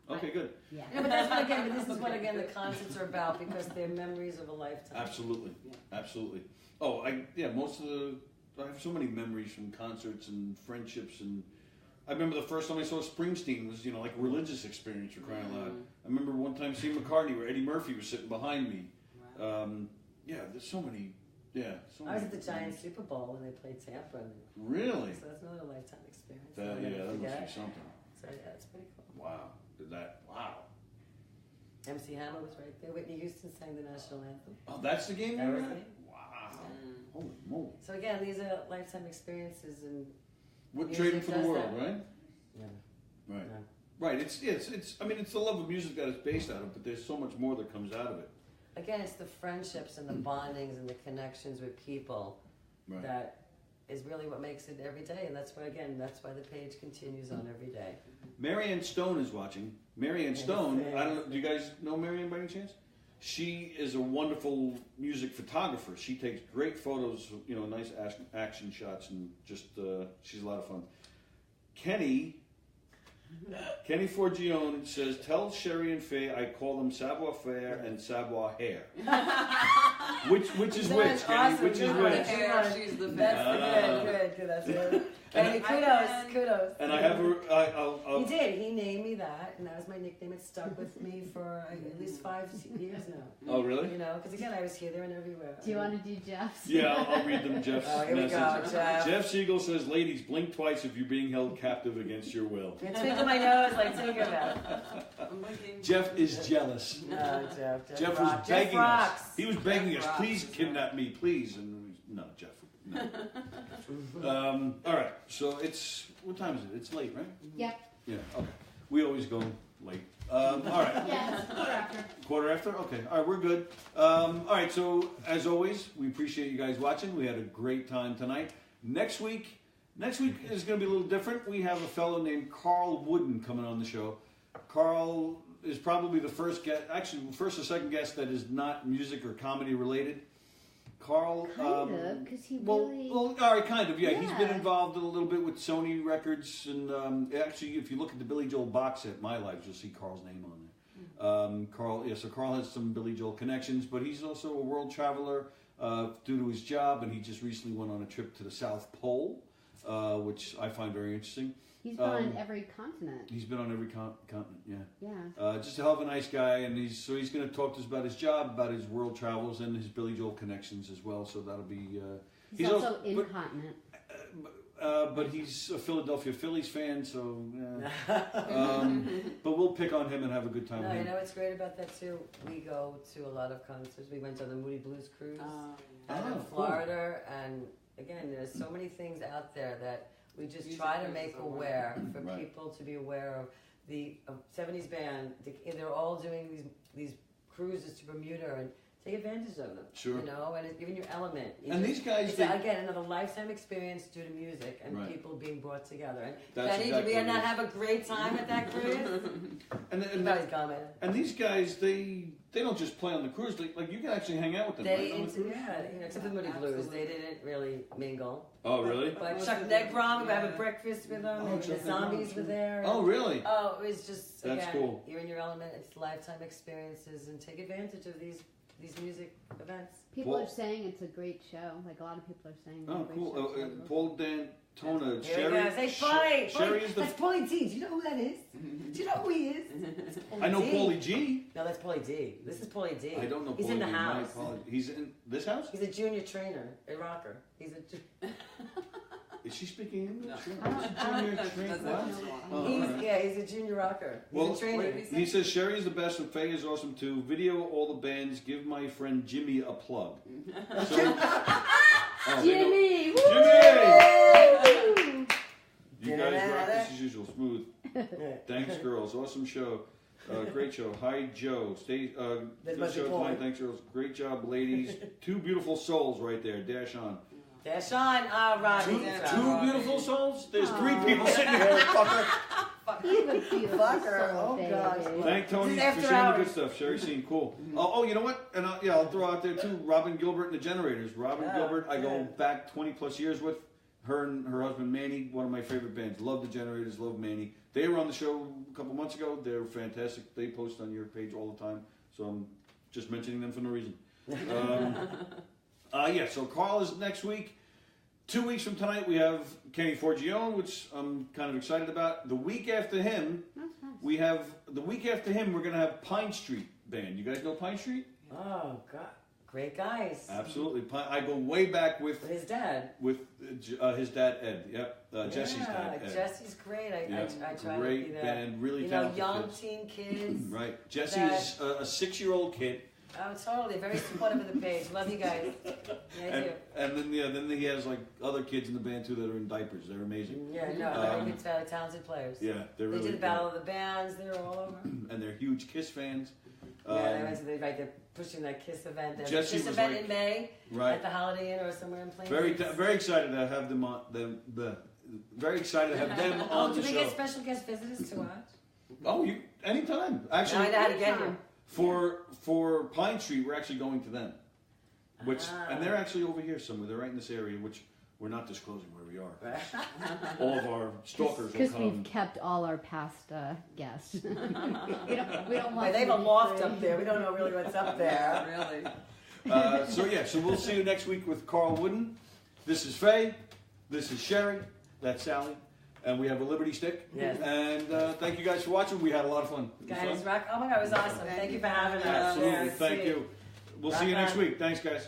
Okay, good. Yeah. Yeah, but that's what again. But this is what again the concerts are about because they're memories of a lifetime. Absolutely, absolutely. Oh, most of I have so many memories from concerts and friendships, and I remember the first time I saw Springsteen was, like a religious experience for crying out loud. I remember one time seeing McCartney where Eddie Murphy was sitting behind me. There's so many. Yeah, so I was many at the Giants Super Bowl when they played Tampa. And Really? so that's another lifetime experience. That, I'll never that must forget. be something. So yeah, it's pretty cool. Wow. Wow. MC Hammer was right there. Whitney Houston sang the national anthem. Oh, that's the game That you was were at? it. Wow. Holy moly. So again, these are lifetime experiences, and We're Music trading for the does world, that. right? yeah, Right. yeah. Right. It's the love of music that it's based out of, but there's so much more that comes out of it. Again, it's the friendships and the bondings and the connections with people Right. that is really what makes it every day, and that's why the page continues on every day. Marianne Stone is watching. Marianne Stone, I don't know, do you guys know Marianne by any chance? She is a wonderful music photographer. She takes great photos, nice action shots, and just, she's a lot of fun. Kenny Forgione says, tell Sheri and Fay I call them savoir faire and savoir hair. which is which, Kenny? Awesome. Which is Good which? one. Hair, she's the That's best. good. That's good. Kenny, kudos. And I have her, I'll He did. He named me that, and that was my nickname. It stuck with me for at least 5 years now. oh really? Because again, I was here, there, and everywhere. Do you want to do Jeff's? Yeah, I'll read them, Jeff's Oh, here we go, message. Jeff. Siegel says, ladies, blink twice if you're being held captive against your will. You twinkle my nose like Tinkerbell. I'm looking. Jeff is jealous. No, Jeff. Jeff rock. was begging Jeff us. rocks. He was begging Jeff us, rocks, please that's kidnap me, please. And no, Jeff, no. All right, so what time is it? It's late, right? Yep. Yeah, okay. We always go late. All right. Yeah, it's quarter after. Quarter after? Okay. All right, we're good. All right, so as always, we appreciate you guys watching. We had a great time tonight. Next week is going to be a little different. We have a fellow named Carl Wooden coming on the show. Carl is probably the first guest, actually, first or second guest that is not music or comedy related. Carl, Kind of, because he well, really. all right, kind of, yeah. He's been Yeah. involved a little bit with Sony Records, and actually, if you look at the Billy Joel box set, My Life, you'll see Carl's name on there. So Carl has some Billy Joel connections, but he's also a world traveler due to his job, and he just recently went on a trip to the South Pole, which I find very interesting. He's been on every continent. He's been on every continent, yeah. Yeah. Just a hell of a nice guy, and he's going to talk to us about his job, about his world travels, and his Billy Joel connections as well. So that'll be. He's also incontinent. But he's a Philadelphia Phillies fan, so. But we'll pick on him and have a good time No, with you him. know what's great about that too? We go to a lot of concerts. We went to the Moody Blues Cruise out in Oh, Florida, and again, there's so many things out there that we just Music try to cruises make are aware for Right. people to be aware of the 70s band. They're all doing these cruises to Bermuda and take advantage of them. Sure. You know, and it's giving you element. And these guys, It's they- again another lifetime experience due to music and Right. people being brought together. And That's Penny, exactly did we what it not is. have a great time at that cruise? And, You guys gone, man. and these guys, they don't just play on the cruise. Like you can actually hang out with them. They, right, on the cruise? except for the Moody Blues, Absolutely. they didn't really mingle. Oh, really? But Was Chuck it- Negrom, we have a yeah. breakfast with them, Oh, and Chuck the zombies Negrom, were there. Oh, really? Oh, it was just, That's again, cool. you're in your element, it's lifetime experiences, and take advantage of these these music events. People Paul- are saying it's a great show. Like a lot of people are saying. It's Oh, a great cool. show. Paul Dantona. Here we go. Say Paulie. Sheri is the. That's Paulie D. Do you know who that is? Do you know who he is? That's I know D. Paulie G. No, that's Paulie D. This is Paulie D. I don't know. He's Paulie in the D. My house. apologies. He's in this house. He's a junior trainer, a rocker. He's a. Is she speaking English? No. I don't- I Junior don't- train- doesn't what? know. Oh, He's all right. yeah, he's a junior rocker. He's Well, a What did trainer. he say? He says Sheri is the best and Faye is awesome too. Video all the bands. Give my friend Jimmy a plug. So, oh, they Jimmy! know- Jimmy! Woo! You guys rock this as usual. Smooth. Thanks, girls. Awesome show. Great show. Hi, Joe. Stay. That Good must be show Paul. tonight. Thanks, girls. Great job, ladies. Two beautiful souls right there. Dash on. Dash on, Robbie. Two, That's two right. beautiful souls. There's three Aw. people sitting here. Fucker. He's a beautiful Fucker. soul, Oh, gosh. baby. Thank Tony This for is after sharing the good hours. stuff. Sherry seemed cool. Oh, you know what? And I'll throw out there too. Robin Gilbert and the Generators. Robin Oh, Gilbert, I go good. back 20 plus years with her and her husband Manny. One of my favorite bands. Love the Generators. Love Manny. They were on the show a couple months ago. They're fantastic. They post on your page all the time. So I'm just mentioning them for no reason. Yeah. So Carl is next week. 2 weeks from tonight, we have Kenny Forgione, which I'm kind of excited about. The week after him, we're going to have Pine Street Band. You guys know Pine Street? Oh, God. Great guys. Absolutely. I go way back with His dad. his dad, Ed. Yep. Jesse's dad, Ed. Jesse's great. I try to Great be that. band, really You know, talented young kids. teen kids. Right. Jesse is a 6-year-old kid. Oh, totally. Very supportive of the page. Love you guys. Yeah, I do. And then he has like other kids in the band too that are in diapers. They're amazing. Yeah, no, very good, very talented players. Yeah, they're They really did the Battle of the Bands. They were all over. and they're huge Kiss fans. Yeah, they went to they're pushing that Kiss event. There's a Jesse Kiss was event like- in May Right. at the Holiday Inn or somewhere in Plain. Very excited to have them on very excited to have them Oh, on do the we show. get special guest visitors to watch? Oh, you anytime. Now I Actually, know how to get here. for Pine Street, we're actually going to them. Which Ah. and they're actually over here somewhere. They're right in this area, which we're not disclosing where we are. All of our stalkers will Because we've come. kept all our past guests. we don't want Well, they have a them loft free. up there. We don't know really what's up there. Really? So we'll see you next week with Carl Wooden. This is Faye. This is Sheri. That's Sally. And we have a Liberty Stick. Yes. And thank you guys for watching. We had a lot of fun. It was Guys, fun. rock! Oh my God, it was awesome. Thank you for having us. Absolutely. Yeah, Thank sweet. you. We'll Rock see you next on. week. Thanks, guys.